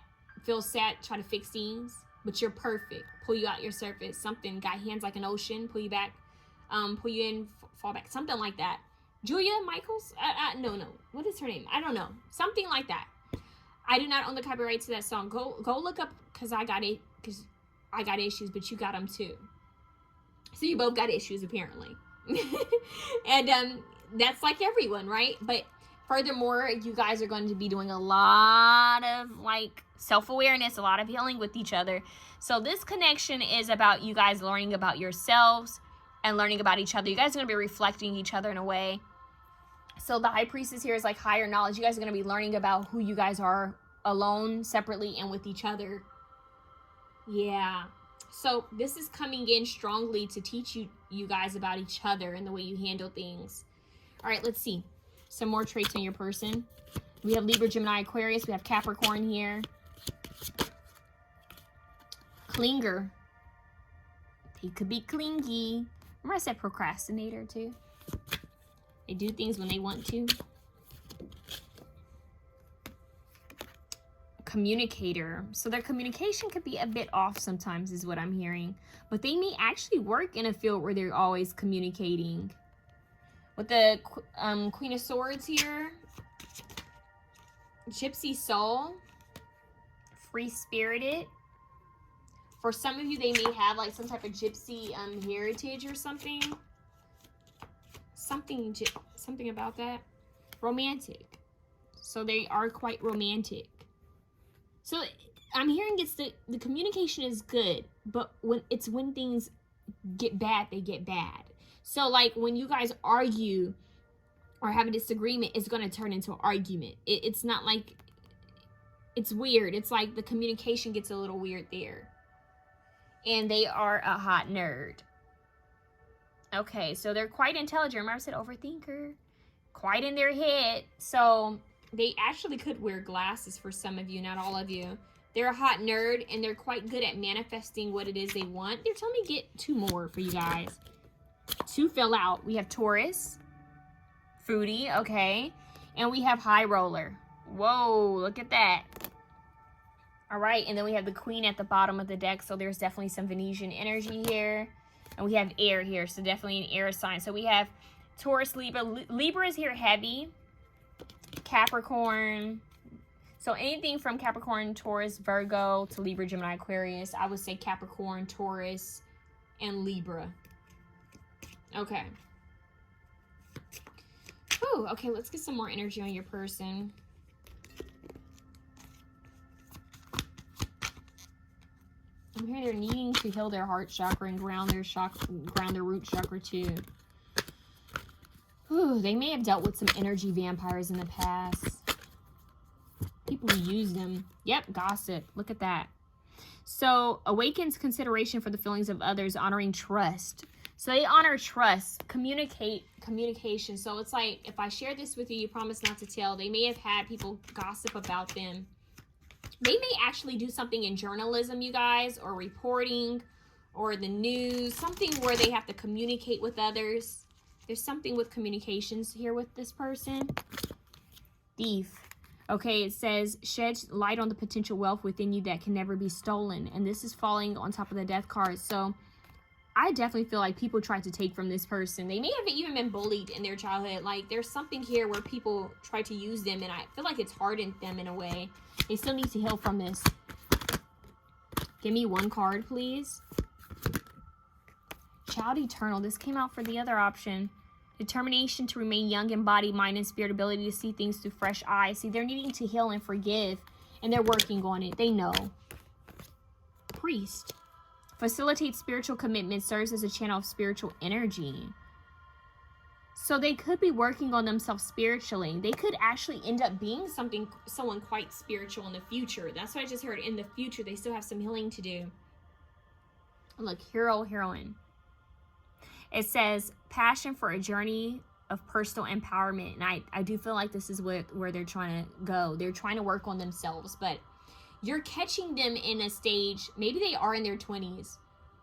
feel sad, try to fix things. But you're perfect. Pull you out your surface. Something, got hands like an ocean. Pull you back. Pull you in, fall back. Something like that. Julia Michaels? No. What is her name? I don't know. Something like that. I do not own the copyright to that song. Go look up, because I got issues, but you got them too. So you both got issues, apparently. And that's like everyone, right? But furthermore, you guys are going to be doing a lot of like self-awareness, a lot of healing with each other. So this connection is about you guys learning about yourselves and learning about each other. You guys are going to be reflecting each other in a way. So the High Priestess here is like higher knowledge. You guys are going to be learning about who you guys are alone, separately, and with each other. Yeah. So this is coming in strongly to teach you guys about each other and the way you handle things. All right, let's see. Some more traits on your person. We have Libra, Gemini, Aquarius. We have Capricorn here. Clinger. He could be clingy. Remember I said procrastinator too? They do things when they want to. Communicator. So their communication could be a bit off sometimes is what I'm hearing. But they may actually work in a field where they're always communicating. With the Queen of Swords here. Gypsy Soul. Free-spirited. For some of you, they may have like some type of gypsy heritage or something. Something about that. Romantic. So they are quite romantic. So I'm hearing it's the communication is good, but when things get bad, they get bad. So like when you guys argue or have a disagreement, it's going to turn into an argument. It's not like, it's weird. It's like the communication gets a little weird there. And they are a hot nerd. Okay, so they're quite intelligent. Remember I said overthinker? Quite in their head. So they actually could wear glasses for some of you, not all of you. They're a hot nerd, and they're quite good at manifesting what it is they want. They're telling me get 2 more for you guys. 2 fell out. We have Taurus. Fruity, okay. And we have High Roller. Whoa, look at that. All right, and then we have the Queen at the bottom of the deck, so there's definitely some Venetian energy here. And we have air here, so definitely an air sign. So we have Taurus, Libra. Libra is here heavy. Capricorn. So anything from Capricorn, Taurus, Virgo to Libra, Gemini, Aquarius. I would say Capricorn, Taurus, and Libra. Okay. Ooh, okay, let's get some more energy on your person. I'm hearing they're needing to heal their heart chakra and ground their root chakra too. Ooh, they may have dealt with some energy vampires in the past. People who use them. Yep, gossip. Look at that. So, awakens consideration for the feelings of others, honoring trust. So they honor trust, communication. So it's like, if I share this with you, you promise not to tell. They may have had people gossip about them. They may actually do something in journalism, you guys, or reporting, or the news, something where they have to communicate with others. There's something with communications here with this person. Thief. Okay, it says, shed light on the potential wealth within you that can never be stolen. And this is falling on top of the death card. So I definitely feel like people tried to take from this person. They may have even been bullied in their childhood. Like, there's something here where people try to use them, and I feel like it's hardened them in a way. They still need to heal from this. Give me one card, please. Child Eternal. This came out for the other option. Determination to remain young in body, mind, and spirit. Ability to see things through fresh eyes. See, they're needing to heal and forgive, and they're working on it. They know. Priest. Facilitates spiritual commitment. Serves as a channel of spiritual energy. So they could be working on themselves spiritually. They could actually end up being someone quite spiritual in the future. That's what I just heard. In the future, they still have some healing to do. Look, hero, heroine. It says passion for a journey of personal empowerment. And I do feel like this is where they're trying to go. They're trying to work on themselves, but you're catching them in a stage. Maybe they are in their 20s,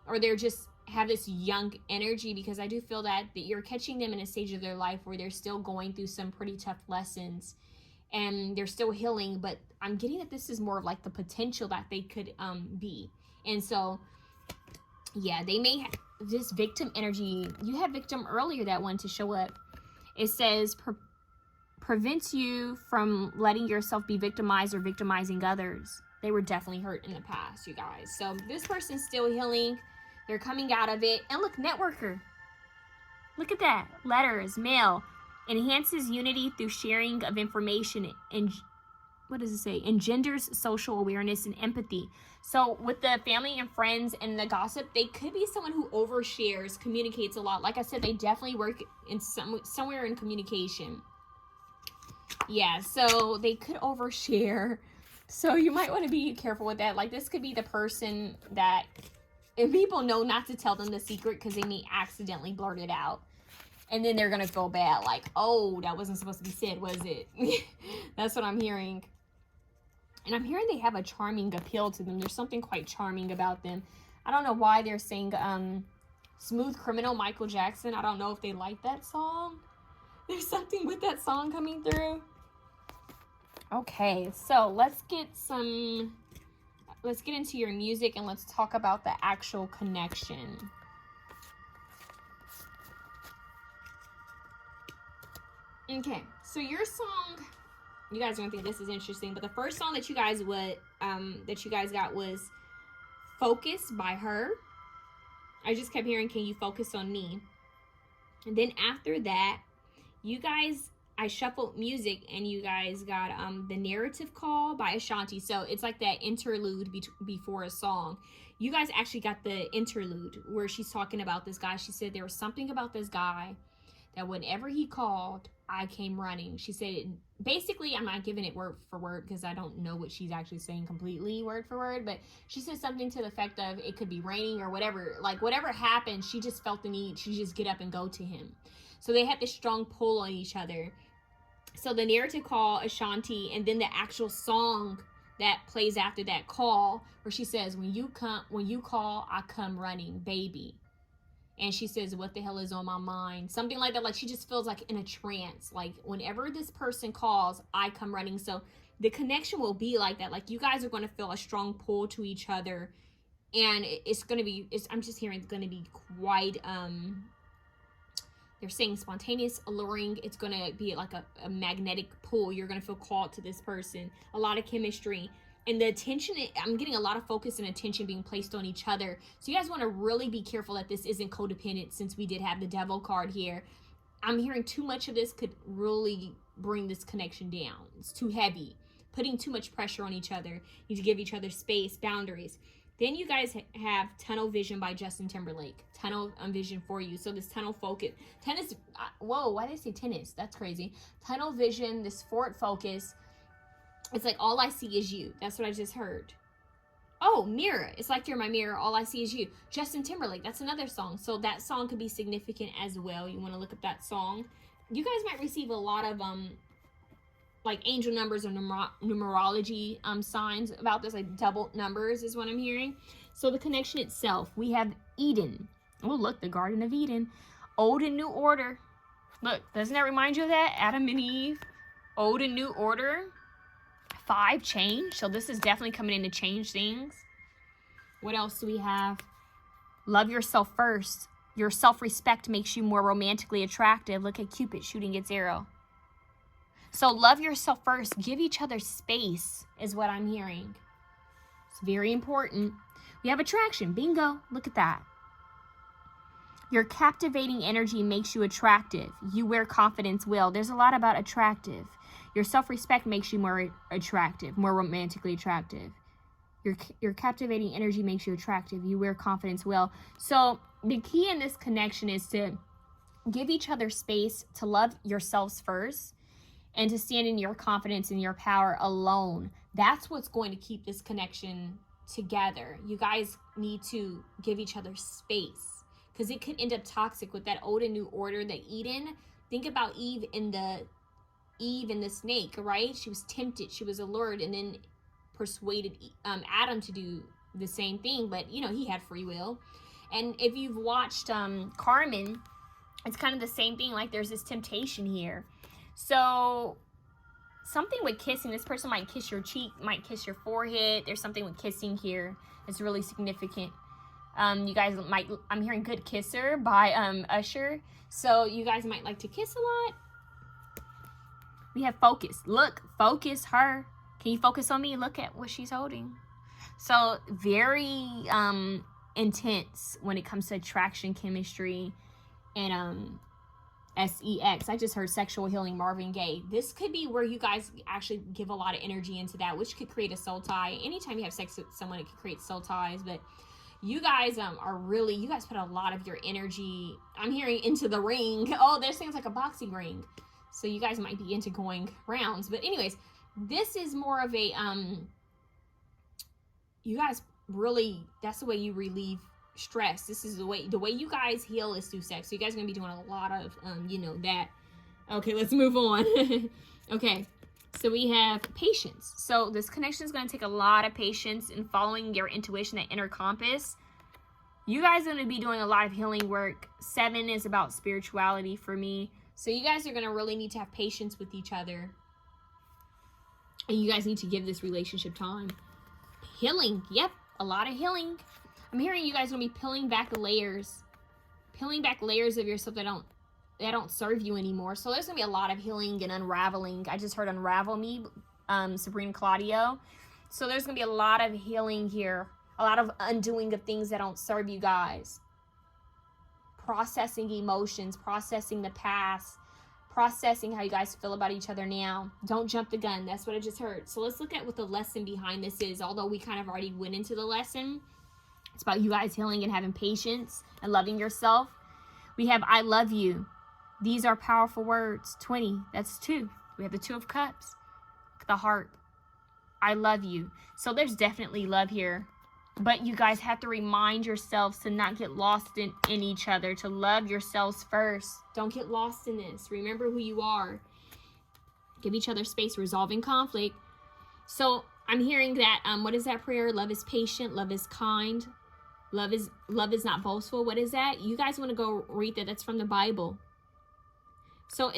or they're just have this young energy, because I do feel that you're catching them in a stage of their life where they're still going through some pretty tough lessons and they're still healing. But I'm getting that this is more of like the potential that they could be. And so, yeah, they may have this victim energy. You had victim earlier that wanted to show up. It says prevents you from letting yourself be victimized or victimizing others. They were definitely hurt in the past, you guys. So this person's still healing. They're coming out of it. And look, networker. Look at that. Letters, mail. Enhances unity through sharing of information. And what does it say? Engenders social awareness and empathy. So with the family and friends and the gossip, they could be someone who overshares, communicates a lot. Like I said, they definitely work in somewhere in communication. Yeah, so they could overshare. So you might want to be careful with that. Like, this could be the person that, and people know not to tell them the secret because they may accidentally blurt it out. And then they're going to feel bad. Like, oh, that wasn't supposed to be said, was it? That's what I'm hearing. And I'm hearing they have a charming appeal to them. There's something quite charming about them. I don't know why they're saying Smooth Criminal, Michael Jackson. I don't know if they like that song. There's something with that song coming through. Okay, so let's get into your music and let's talk about the actual connection. Okay, so your song, you guys are gonna think this is interesting, but the first song that you guys got was Focus by her. I just kept hearing, can you focus on me? And then after that, you guys, I shuffled music and you guys got The Narrative Call by Ashanti. So it's like that interlude before a song. You guys actually got the interlude where she's talking about this guy. She said there was something about this guy that whenever he called, I came running. She said, basically, I'm not giving it word for word because I don't know what she's actually saying completely word for word, but she said something to the effect of it could be raining or whatever. Like, whatever happened, she just felt the need to just get up and go to him. So they had this strong pull on each other. So the narrative call, Ashanti, and then the actual song that plays after that call, where she says, when you call, I come running, baby. And she says, what the hell is on my mind? Something like that. Like, she just feels like in a trance. Like, whenever this person calls, I come running. So the connection will be like that. Like, you guys are going to feel a strong pull to each other. And it's going to be, I'm just hearing it's going to be quite, they're saying spontaneous, alluring. It's going to be like a magnetic pull. You're going to feel called to this person. A lot of chemistry. And the attention, I'm getting a lot of focus and attention being placed on each other. So you guys want to really be careful that this isn't codependent, since we did have the Devil card here. I'm hearing too much of this could really bring this connection down. It's too heavy. Putting too much pressure on each other. You need to give each other space, boundaries. Then you guys have Tunnel Vision by Justin Timberlake. Tunnel vision for you. So this tunnel focus. Tennis. Whoa, why did I say tennis? That's crazy. Tunnel vision, this forward focus. It's like, all I see is you. That's what I just heard. Oh, mirror. It's like you're my mirror. All I see is you. Justin Timberlake. That's another song. So that song could be significant as well. You want to look up that song. You guys might receive a lot of like angel numbers or numerology signs about this. Like double numbers is what I'm hearing. So the connection itself, we have Eden. Oh, look, the Garden of Eden. Old and new order. Look, doesn't that remind you of that? Adam and Eve. Old and new order. 5, change. So this is definitely coming in to change things. What else do we have? Love yourself first. Your self-respect makes you more romantically attractive. Look at Cupid shooting its arrow. So love yourself first. Give each other space is what I'm hearing. It's very important. We have attraction. Bingo. Look at that. Your captivating energy makes you attractive. You wear confidence will. There's a lot about attractive. Your self-respect makes you more attractive, more romantically attractive. Your captivating energy makes you attractive. You wear confidence well. So the key in this connection is to give each other space, to love yourselves first, and to stand in your confidence and your power alone. That's what's going to keep this connection together. You guys need to give each other space, because it could end up toxic with that old and new order, the Eden. Think about Eve and the snake, right? She was tempted, she was allured, and then persuaded Adam to do the same thing, but you know, he had free will. And if you've watched Carmen, it's kind of the same thing. Like, there's this temptation here. So something with kissing, this person might kiss your cheek, might kiss your forehead. There's something with kissing here. It's really significant. You guys might, I'm hearing Good Kisser by Usher. So you guys might like to kiss a lot. We have focus. Look, focus her. Can you focus on me? Look at what she's holding. So very intense when it comes to attraction, chemistry, and sex. I just heard sexual healing, Marvin Gaye. This could be where you guys actually give a lot of energy into that, which could create a soul tie. Anytime you have sex with someone, it could create soul ties. But you guys are really, you guys put a lot of your energy, I'm hearing, into the ring. Oh, there's things like a boxing ring. So you guys might be into going rounds. But anyways, this is more of a, you guys really, that's the way you relieve stress. This is the way you guys heal is through sex. So you guys are gonna be doing a lot of you know, that. Okay, let's move on. Okay, so we have patience. So this connection is going to take a lot of patience in following your intuition, that inner compass. You guys are going to be doing a lot of healing work. 7 is about spirituality for me. So you guys are going to really need to have patience with each other, and you guys need to give this relationship time. Healing. Yep, a lot of healing. I'm hearing you guys are going to be peeling back layers of yourself that don't serve you anymore. So there's going to be a lot of healing and unraveling. I just heard Unravel Me, Sabrina Claudio. So there's going to be a lot of healing here, a lot of undoing of things that don't serve you guys. Processing emotions, processing the past, processing how you guys feel about each other now. Don't jump the gun. That's what I just heard. So let's look at what the lesson behind this is. Although we kind of already went into the lesson, it's about you guys healing and having patience and loving yourself. We have I love you. These are powerful words. 20, that's 2. We have the 2 of Cups, the heart. I love you. So there's definitely love here. But you guys have to remind yourselves to not get lost in each other, to love yourselves first. Don't get lost in this. Remember who you are. Give each other space, resolving conflict. So I'm hearing that, what is that prayer? Love is patient, love is kind. Love is not boastful. What is that? You guys want to go read that. That's from the Bible. So